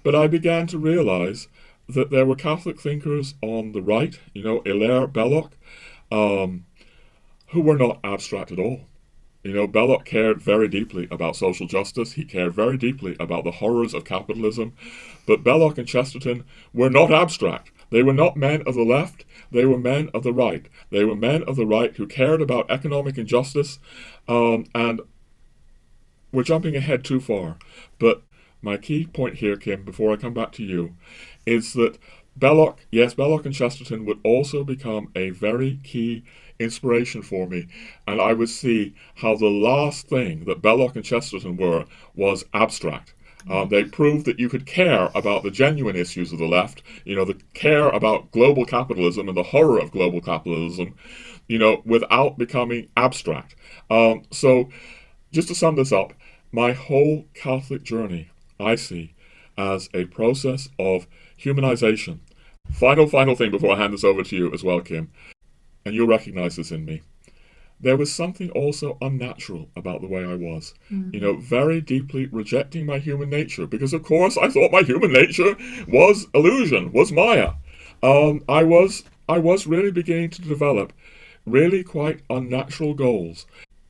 Speaker 1: But I began to realize that there were Catholic thinkers on the right, Hilaire Belloc, who were not abstract at all. Belloc cared very deeply about social justice. He cared very deeply about the horrors of capitalism. But Belloc and Chesterton were not abstract. They were not men of the left. They were men of the right. They were men of the right who cared about economic injustice. And we're jumping ahead too far. But my key point here, Kim, before I come back to you, is that Belloc and Chesterton would also become a very key inspiration for me, and I would see how the last thing that Belloc and Chesterton were was abstract. They proved that you could care about the genuine issues of the left, the care about global capitalism and the horror of global capitalism, without becoming abstract. So, just to sum this up, my whole Catholic journey I see as a process of humanization. Final thing before I hand this over to you as well, Kim, and you'll recognize this in me. There was something also unnatural about the way I was, very deeply rejecting my human nature, because of course I thought my human nature was illusion, was Maya. I was really beginning to develop really quite unnatural goals.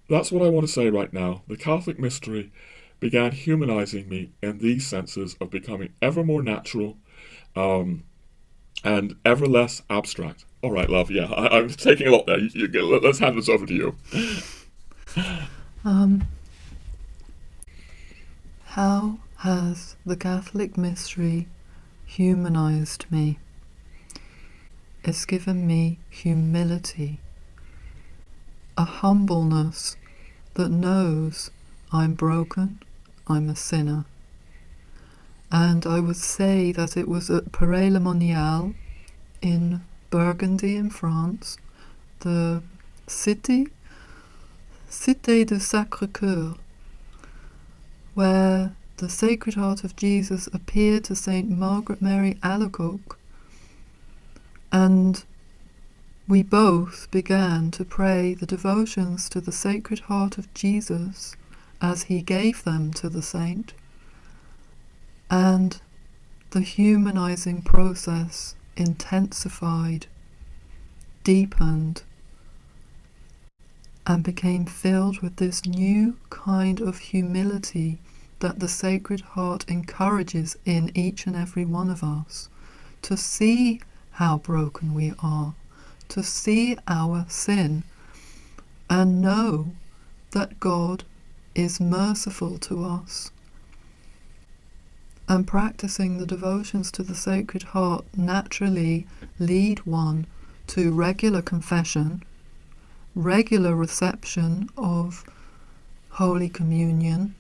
Speaker 1: That's what I want to say right now. The Catholic mystery began humanizing me in these senses of becoming ever more natural, and ever less abstract. All right, love. Yeah, I'm taking a lot there. Let's hand this over to you.
Speaker 2: How has the Catholic mystery humanized me? It's given me humility, a humbleness that knows I'm broken, I'm a sinner. And I would say that it was at Paray-le-Monial in Burgundy in France, the Cité de Sacré-Cœur, where the Sacred Heart of Jesus appeared to Saint Margaret Mary Alacoque, and we both began to pray the devotions to the Sacred Heart of Jesus as he gave them to the saint, and the humanizing process intensified, deepened, and became filled with this new kind of humility that the Sacred Heart encourages in each and every one of us, to see how broken we are, to see our sin, and know that God is merciful to us. And practicing the devotions to the Sacred Heart naturally lead one to regular confession, regular reception of Holy Communion.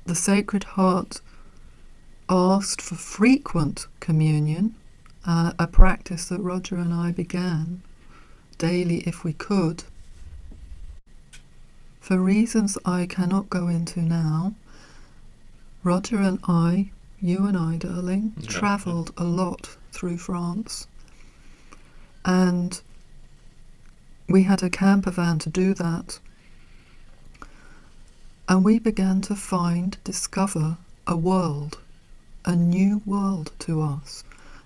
Speaker 2: The Sacred Heart asked for frequent communion, a practice that Roger and I began daily if we could. For reasons I cannot go into now, Roger and I, you and I, darling, travelled a lot through France. And we had a camper van to do that. And we began to discover a world, a new world to us.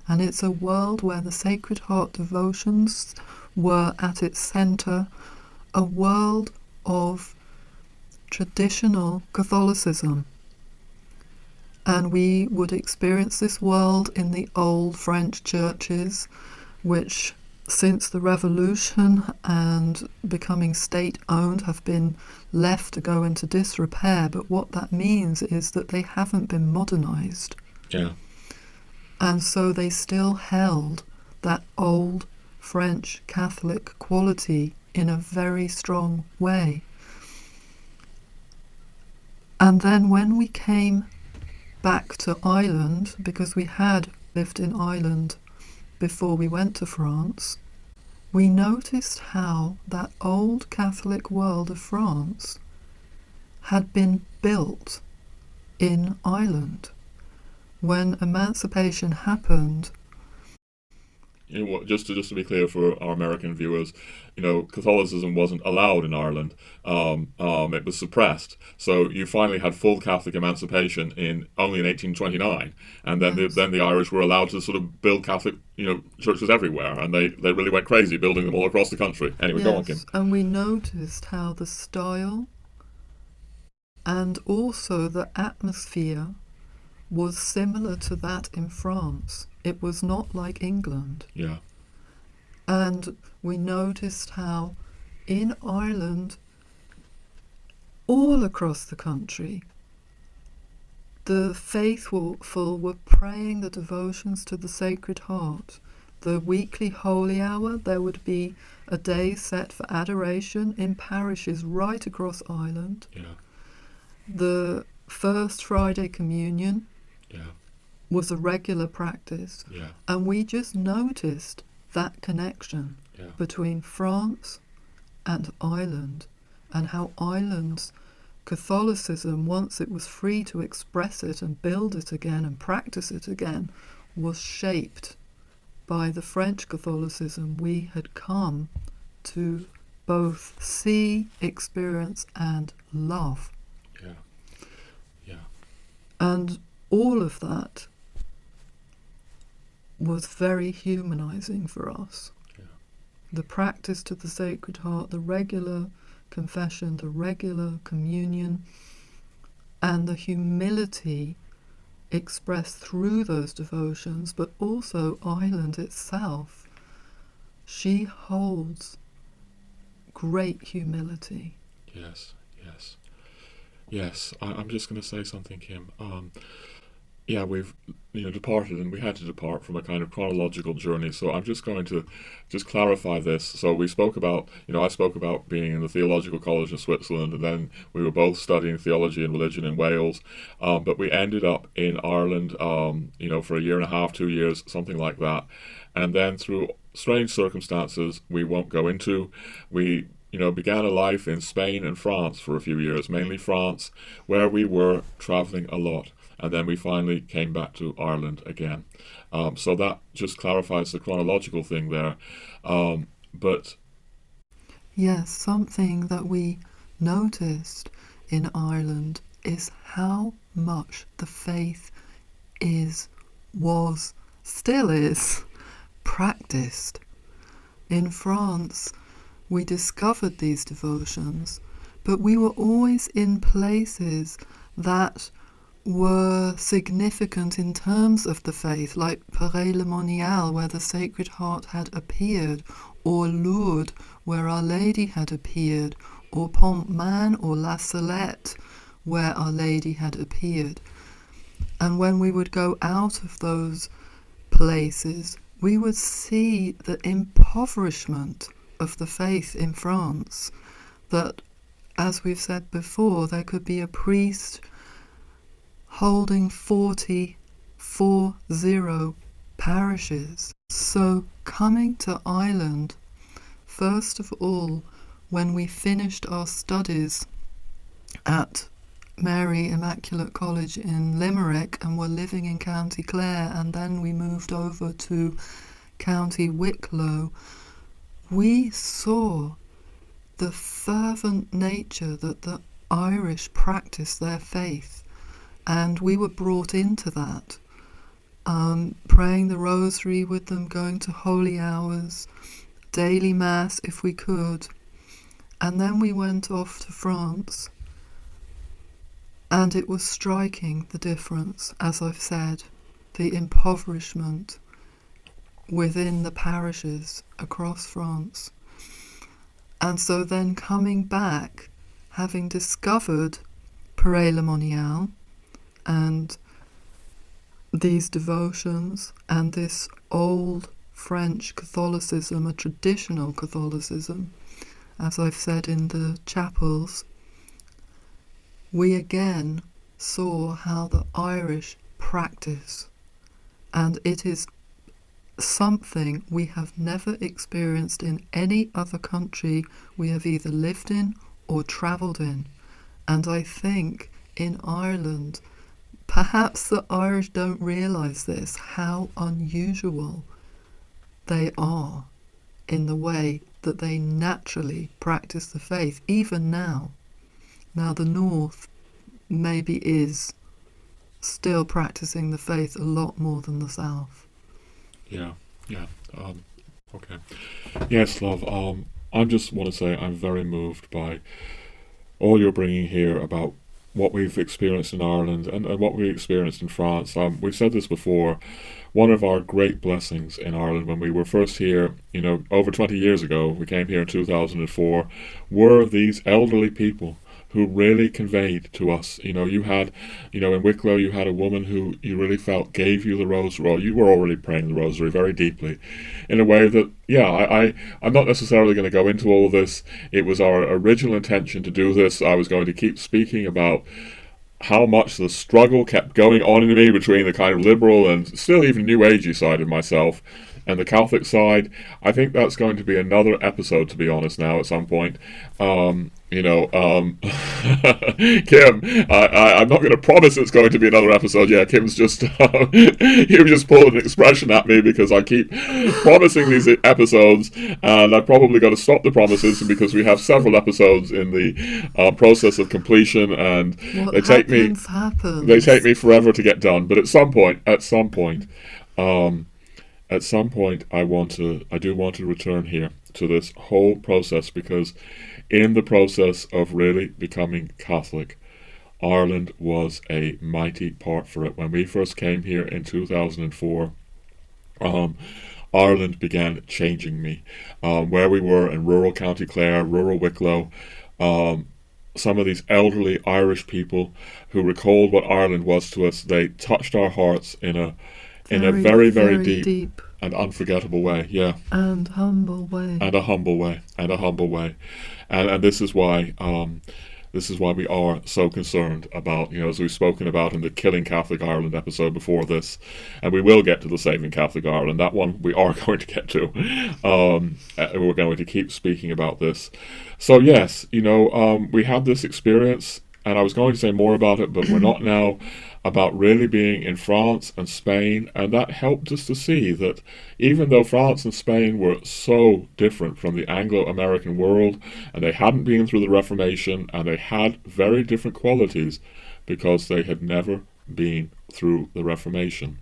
Speaker 2: And it's a world where the Sacred Heart devotions were at its centre, a world of traditional Catholicism. And we would experience this world in the old French churches, which since the revolution and becoming state-owned have been left to go into disrepair. But what that means is that they haven't been modernized.
Speaker 1: Yeah.
Speaker 2: And so they still held that old French Catholic quality in a very strong way. And then when we came back to Ireland, because we had lived in Ireland before we went to France, we noticed how that old Catholic world of France had been built in Ireland. When emancipation happened,
Speaker 1: Just to be clear for our American viewers, Catholicism wasn't allowed in Ireland. It was suppressed. So you finally had full Catholic emancipation only in 1829, and then
Speaker 2: Yes.
Speaker 1: the Irish were allowed to sort of build Catholic churches everywhere, and they really went crazy building them all across the country. Anyway, go on, Kim.
Speaker 2: yes, and we noticed how the style and also the atmosphere was similar to that in France. It was not like England.
Speaker 1: Yeah.
Speaker 2: And we noticed how in Ireland, all across the country, the faithful were praying the devotions to the Sacred Heart. The weekly holy hour, there would be a day set for adoration in parishes right across Ireland.
Speaker 1: Yeah.
Speaker 2: The first Friday communion was a regular practice.
Speaker 1: Yeah.
Speaker 2: And we just noticed that connection between France and Ireland, and how Ireland's Catholicism, once it was free to express it and build it again and practice it again, was shaped by the French Catholicism we had come to both see, experience, and love.
Speaker 1: Yeah. Yeah.
Speaker 2: And all of that was very humanizing for us.
Speaker 1: Yeah.
Speaker 2: The practice to the Sacred Heart, the regular confession, the regular communion, and the humility expressed through those devotions, but also Ireland itself. She holds great humility.
Speaker 1: Yes. Yes. Yes. I'm just going to say something, Kim. We've departed, and we had to depart from a kind of chronological journey. So I'm just going to clarify this. So we spoke about, I spoke about being in the Theological College in Switzerland, and then we were both studying theology and religion in Wales. But we ended up in Ireland, for a year and a half, 2 years, something like that. And then through strange circumstances we won't go into, we began a life in Spain and France for a few years, mainly France, where we were traveling a lot. And then we finally came back to Ireland again. So that just clarifies the chronological thing there. But
Speaker 2: yes, something that we noticed in Ireland is how much the faith still is practiced. In France, we discovered these devotions, but we were always in places that were significant in terms of the faith, like Paray-le-Monial, where the Sacred Heart had appeared, or Lourdes, where Our Lady had appeared, or Pontmain or La Salette, where Our Lady had appeared. And when we would go out of those places, we would see the impoverishment of the faith in France, that, as we've said before, there could be a priest holding 40 parishes. So coming to Ireland, first of all, when we finished our studies at Mary Immaculate College in Limerick and were living in County Clare, and then we moved over to County Wicklow, we saw the fervent nature that the Irish practice their faith, and we were brought into that, praying the rosary with them, going to holy hours, daily mass if we could. And then we went off to France, and it was striking, the difference, as I've said, the impoverishment within the parishes across France. And so then coming back, having discovered Paray-le-Monial and these devotions and this old French Catholicism, a traditional Catholicism, as I've said in the chapels, we again saw how the Irish practice, and it is something we have never experienced in any other country we have either lived in or travelled in. And I think in Ireland, perhaps the Irish don't realise this, how unusual they are in the way that they naturally practice the faith, even now. Now the North maybe is still practicing the faith a lot more than the South.
Speaker 1: Yeah. Okay. Yes, love. I just want to say I'm very moved by all you're bringing here about what we've experienced in Ireland and what we experienced in France. We've said this before. One of our great blessings in Ireland when we were first here, over 20 years ago, we came here in 2004, were these elderly people who really conveyed to us. You had, in Wicklow, you had a woman who you really felt gave you the rosary. Well, you were already praying the rosary very deeply, in a way that, I'm not necessarily going to go into all of this. It was our original intention to do this. I was going to keep speaking about how much the struggle kept going on in me between the kind of liberal and still even New Agey side of myself and the Catholic side. I think that's going to be another episode, to be honest, now at some point. Kim, I'm not going to promise it's going to be another episode. Yeah, Kim's just he was just pulling an expression at me because I keep promising these episodes, and I've probably got to stop the promises because we have several episodes in the process of completion, and they take me forever to get done. But at some point, I do want to return here to this whole process, because in the process of really becoming Catholic, Ireland was a mighty part for it. When we first came here in 2004, Ireland began changing me. Where we were in rural County Clare, rural Wicklow, some of these elderly Irish people who recalled what Ireland was to us, they touched our hearts in a very, very deep and unforgettable way,
Speaker 2: and humble way,
Speaker 1: and this is why we are so concerned about, as we've spoken about in the Killing Catholic Ireland episode before this, and we will get to the Saving Catholic Ireland. That one we are going to get to. We're going to keep speaking about this. So yes, we had this experience, and I was going to say more about it, but we're not now, about really being in France and Spain, and that helped us to see that even though France and Spain were so different from the Anglo-American world, and they hadn't been through the Reformation, and they had very different qualities because they had never been through the Reformation.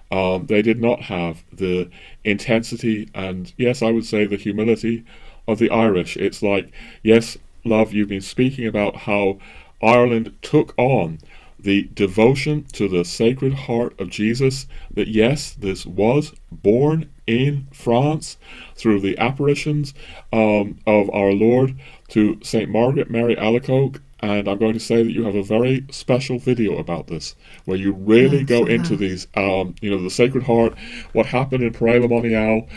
Speaker 1: They did not have the intensity and, yes, I would say the humility of the Irish. It's like, yes, love, you've been speaking about how Ireland took on the devotion to the Sacred Heart of Jesus, that yes, this was born in France through the apparitions of our Lord to St. Margaret Mary Alacoque. And I'm going to say that you have a very special video about this, where you really
Speaker 2: Yes,
Speaker 1: go
Speaker 2: I
Speaker 1: into
Speaker 2: have.
Speaker 1: these, the Sacred Heart, what happened in Paray-le-Monial.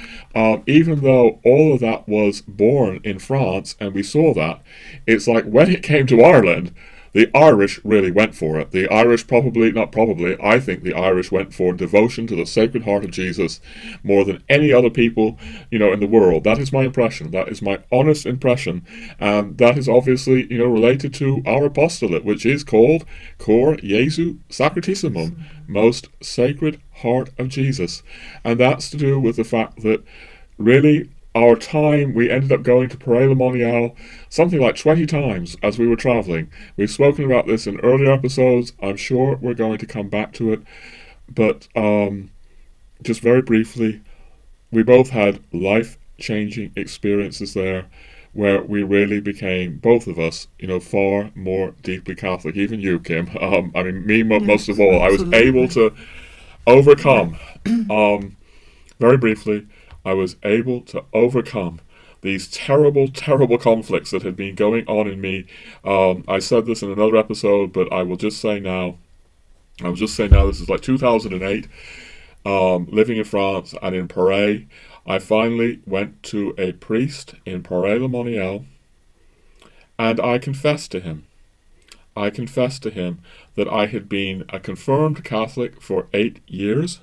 Speaker 1: Even though all of that was born in France, and we saw that, it's like when it came to Ireland, the Irish really went for it. The Irish I think the Irish went for devotion to the Sacred Heart of Jesus more than any other people, in the world. That is my impression. That is my honest impression. And that is obviously, related to our apostolate, which is called Cor Jesu Sacratissimum, Most Sacred Heart of Jesus. And that's to do with the fact that really our time, we ended up going to Paray-le-Monial something like 20 times as we were traveling. We've spoken about this in earlier episodes. I'm sure we're going to come back to it. But just very briefly, we both had life-changing experiences there where we really became, both of us, far more deeply Catholic. Even you, Kim. Most of all. I was able to overcome, very briefly, I was able to overcome these terrible, terrible conflicts that had been going on in me. I said this in another episode, but I will just say now, this is like 2008, living in France and in Paray. I finally went to a priest in Paray-le-Monial, and I confessed to him. That I had been a confirmed Catholic for 8 years,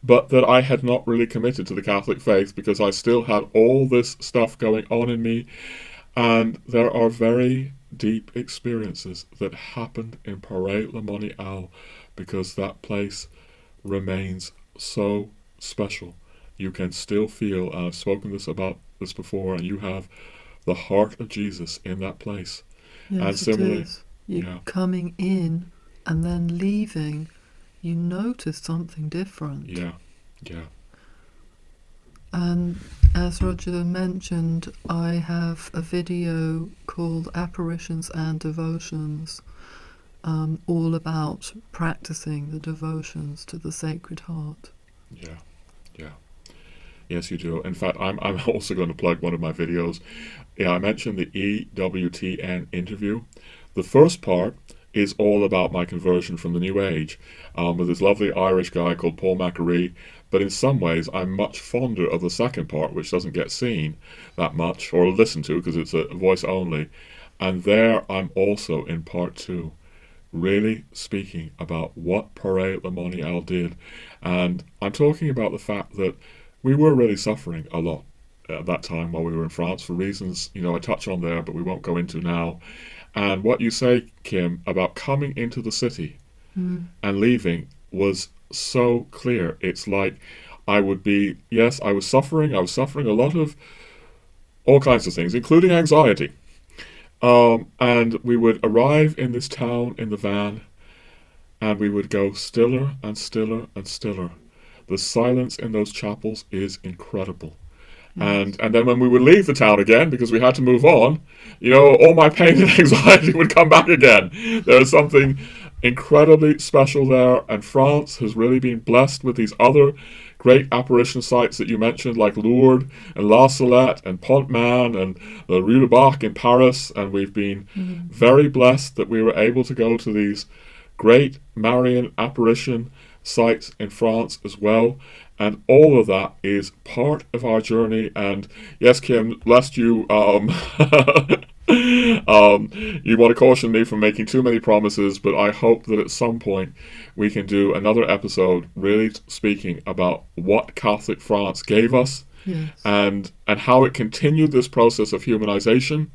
Speaker 1: but that I had not really committed to the Catholic faith because I still had all this stuff going on in me. And there are very deep experiences that happened in Paray-le-Monial because that place remains so special. You can still feel, and I've spoken about this before, and you have the heart of Jesus in that place.
Speaker 2: Yes,
Speaker 1: and similarly,
Speaker 2: it is. Coming in and then leaving, you notice something different.
Speaker 1: Yeah.
Speaker 2: And as Roger mentioned, I have a video called Apparitions and Devotions, all about practicing the devotions to the Sacred Heart.
Speaker 1: Yeah. Yes, you do. In fact, I'm also going to plug one of my videos. Yeah, I mentioned the EWTN interview. The first part is all about my conversion from the New Age, with this lovely Irish guy called Paul Macquarie. But in some ways, I'm much fonder of the second part, which doesn't get seen that much or listened to because it's a voice only. And there I'm also in part 2, really speaking about what Paray-le-Monial did. And I'm talking about the fact that we were really suffering a lot at that time while we were in France for reasons, I touch on there, but we won't go into now. And what you say, Kim, about coming into the city and leaving was so clear. It's like I was suffering a lot of all kinds of things, including anxiety. And we would arrive in this town in the van, and we would go stiller and stiller and stiller. The silence in those chapels is incredible. And then when we would leave the town again, because we had to move on, all my pain and anxiety would come back again. There's something incredibly special there, and France has really been blessed with these other great apparition sites that you mentioned, like Lourdes and La Salette and Pontmain and the Rue de Bac in Paris, and we've been very blessed that we were able to go to these great Marian apparition sites in France as well. And all of that is part of our journey. And yes, Kim, lest you you want to caution me from making too many promises, but I hope that at some point we can do another episode really speaking about what Catholic France gave us.
Speaker 2: Yes.
Speaker 1: And how it continued this process of humanization,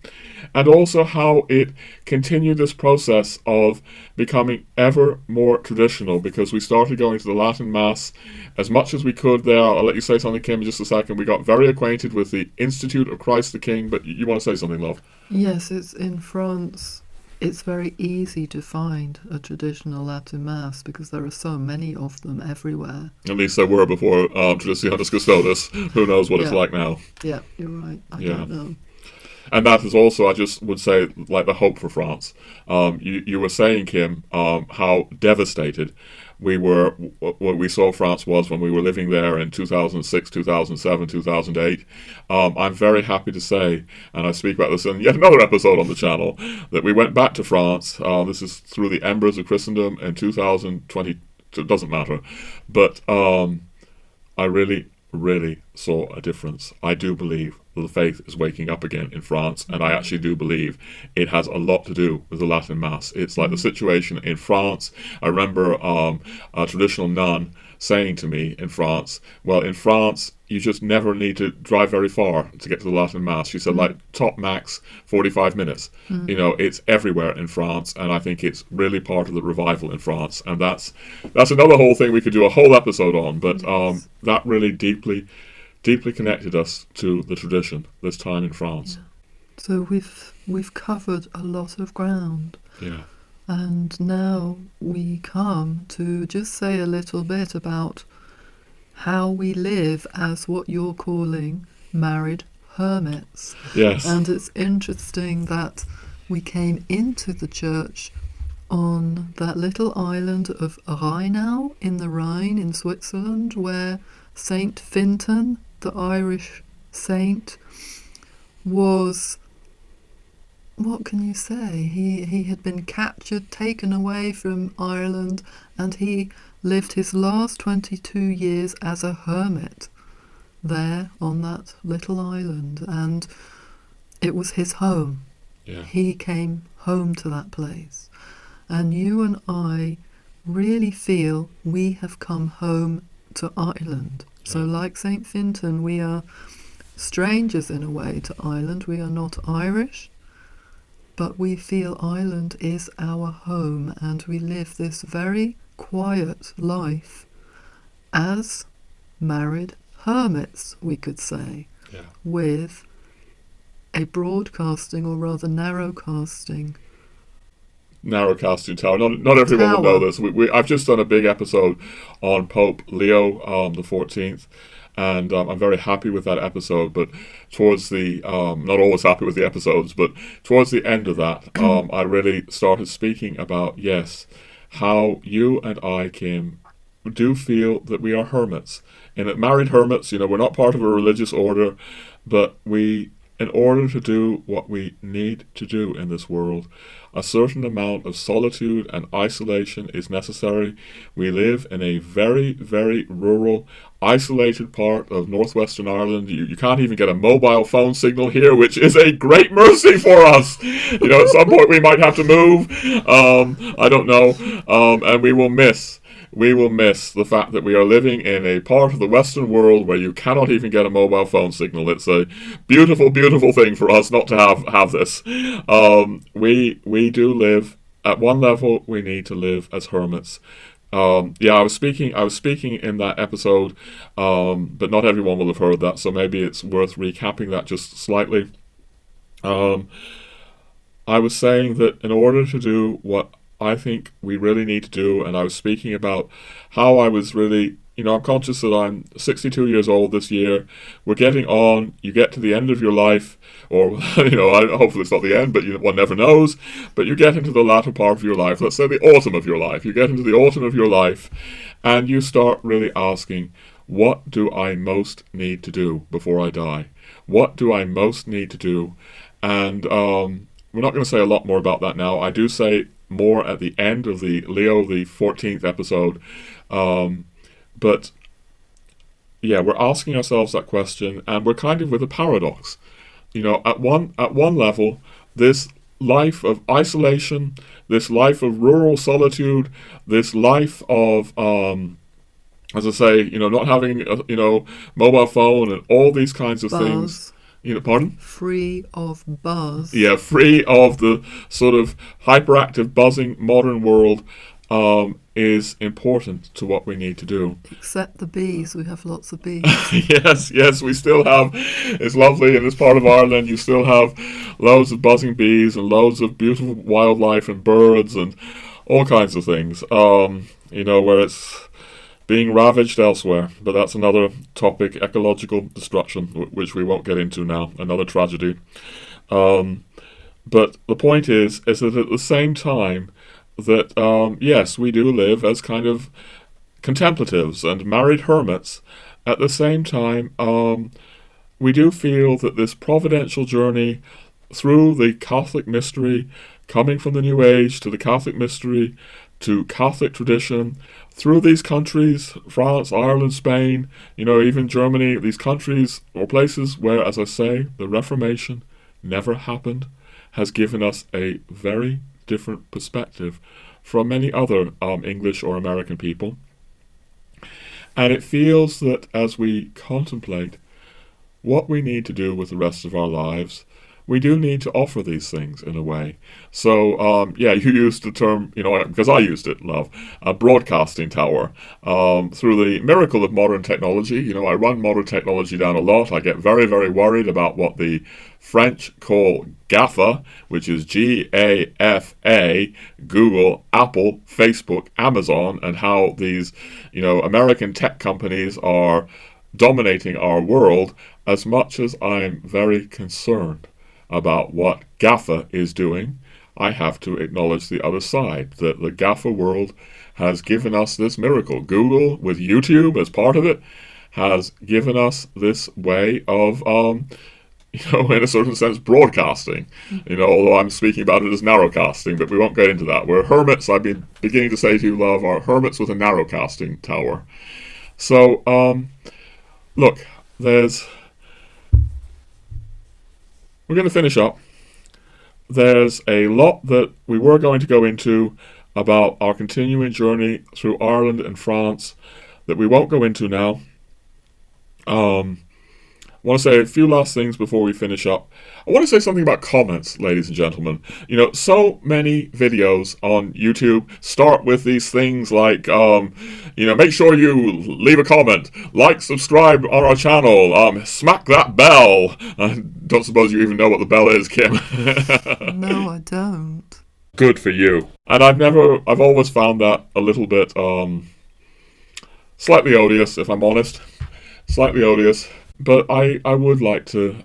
Speaker 1: and also how it continued this process of becoming ever more traditional, because we started going to the Latin Mass as much as we could there. I'll let you say something, Kim, in just a second. We got very acquainted with the Institute of Christ the King, but you want to say something, love?
Speaker 2: Yes, it's in France. it's very easy to find a traditional Latin Mass because there are so many of them everywhere.
Speaker 1: At least there were before Traditionalist Custodes. Who knows what it's like now?
Speaker 2: Yeah, you're right. I don't know.
Speaker 1: And that is also, I just would say, like the hope for France. You were saying, Kim, how devastated we were, what we saw France was when we were living there in 2006, 2007, 2008. I'm very happy to say, and I speak about this in yet another episode on the channel, that we went back to France. This is through the Embers of Christendom in 2020. It doesn't matter. But I really saw a difference. I do believe that the faith is waking up again in France, and I actually do believe it has a lot to do with the Latin Mass. It's like the situation in France. I remember a traditional nun saying to me in France, well, in France, you just never need to drive very far to get to the Latin Mass. She said, like, top max 45 minutes. You know, it's everywhere in France, and I think it's really part of the revival in France. And that's another whole thing we could do a whole episode on, but that really deeply connected us to the tradition this time in France.
Speaker 2: Yeah. So we've covered a lot of ground.
Speaker 1: Yeah.
Speaker 2: And now we come to just say a little bit about how we live as what you're calling married hermits.
Speaker 1: Yes.
Speaker 2: And it's interesting that we came into the church on that little island of Rheinau in the Rhine in Switzerland, where Saint Fintan, the Irish saint, was, what can you say? He had been captured, taken away from Ireland, and he lived his last 22 years as a hermit there on that little island, and it was his home.
Speaker 1: Yeah.
Speaker 2: He came home to that place. And you and I really feel we have come home to Ireland. So like St. Fintan, we are strangers in a way to Ireland. We are not Irish, but we feel Ireland is our home, and we live this very quiet life as married hermits, we could say, with a broadcasting, or rather narrowcasting
Speaker 1: tower. Not everyone will know this. I've just done a big episode on Pope Leo the 14th, and I'm very happy with that episode. But towards the not always happy with the episodes, but towards the end of that, I really started speaking about how you and I, Kim, do feel that we are hermits, and that married hermits. You know, we're not part of a religious order, but we, in order to do what we need to do in this world, a certain amount of solitude and isolation is necessary. We live in a very, very rural, isolated part of northwestern Ireland. You can't even get a mobile phone signal here, which is a great mercy for us. You know, at some point we might have to move. I don't know. And we will miss the fact that we are living in a part of the Western world where you cannot even get a mobile phone signal. It's a beautiful, beautiful thing for us not to have this. We do live, at one level, we need to live as hermits. I was speaking in that episode, but not everyone will have heard that, so maybe it's worth recapping that just slightly. I was saying that in order to do what I think we really need to do, and I was speaking about how I was really, I'm conscious that I'm 62 years old this year. We're getting on. You get to the end of your life, or, hopefully it's not the end, but one never knows. But you get into the latter part of your life, let's say the autumn of your life. You get into the autumn of your life, and you start really asking, what do I most need to do before I die? What do I most need to do? And we're not going to say a lot more about that now. I do say more at the end of the Leo the 14th episode. But we're asking ourselves that question, and we're kind of with a paradox. At one level, this life of isolation, this life of rural solitude, this life of as I say, not having a mobile phone and all these kinds of things. Pardon?
Speaker 2: Free of buzz.
Speaker 1: Yeah, free of the sort of hyperactive, buzzing modern world. is important to what we need to do.
Speaker 2: Except the bees, we have lots of bees.
Speaker 1: Yes, we still have, it's lovely in this part of Ireland, you still have loads of buzzing bees and loads of beautiful wildlife and birds and all kinds of things, where it's being ravaged elsewhere. But that's another topic, ecological destruction, which we won't get into now, another tragedy. But the point is that at the same time that, yes, we do live as kind of contemplatives and married hermits, at the same time, we do feel that this providential journey through the Catholic mystery, coming from the New Age to the Catholic mystery, to Catholic tradition, through these countries, France, Ireland, Spain, even Germany, these countries or places where, as I say, the Reformation never happened, has given us a very different perspective from many other English or American people. And it feels that as we contemplate what we need to do with the rest of our lives, we do need to offer these things in a way. So, you used the term, because I used it, love, a broadcasting tower. Through the miracle of modern technology, I run modern technology down a lot. I get very, very worried about what the French call GAFA, which is G-A-F-A, Google, Apple, Facebook, Amazon, and how these, American tech companies are dominating our world, as much as I'm very concerned about what GAFA is doing. I have to acknowledge the other side, that the GAFA world has given us this miracle. Google, with YouTube as part of it, has given us this way of, in a certain sense, broadcasting. Although I'm speaking about it as narrowcasting, but we won't get into that. We're hermits, I've been beginning to say to you, love, are hermits with a narrowcasting tower. So, look, we're going to finish up. There's a lot that we were going to go into about our continuing journey through Ireland and France that we won't go into now. I want to say a few last things before we finish up. I want to say something about comments, ladies and gentlemen. So many videos on YouTube start with these things like, make sure you leave a comment, like, subscribe on our channel, smack that bell. I don't suppose you even know what the bell is, Kim.
Speaker 2: No, I don't.
Speaker 1: Good for you. And I've always found that a little bit, slightly odious, if I'm honest. Slightly odious. But I would like to,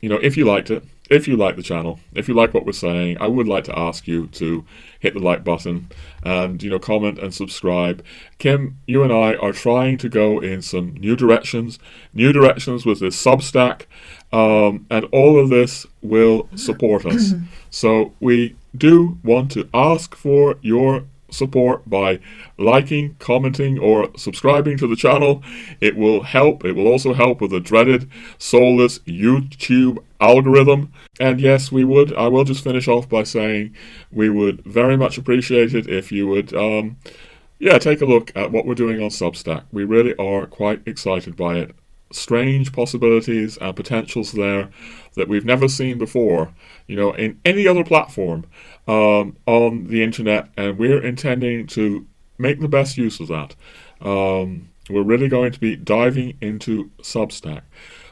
Speaker 1: if you liked it, if you like the channel, if you like what we're saying, I would like to ask you to hit the like button and, comment and subscribe. Kim, you and I are trying to go in some new directions with this Substack, and all of this will support us. So we do want to ask for your support by liking, commenting, or subscribing to the channel. It will help. It will also help with the dreaded, soulless YouTube algorithm. And yes, I will just finish off by saying we would very much appreciate it if you would take a look at what we're doing on Substack. We really are quite excited by it. Strange possibilities and potentials there that we've never seen before, in any other platform on the internet, and we're intending to make the best use of that. We're really going to be diving into Substack,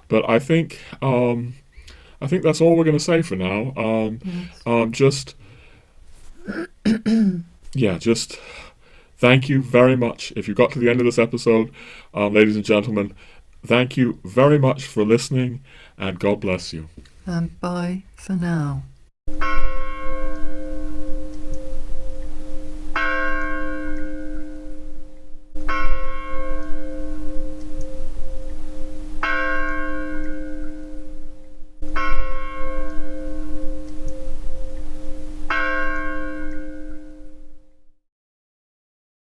Speaker 1: but I think that's all we're going to say for now. Just thank you very much. If you got to the end of this episode, ladies and gentlemen, thank you very much for listening, and God bless you.
Speaker 2: And bye for now.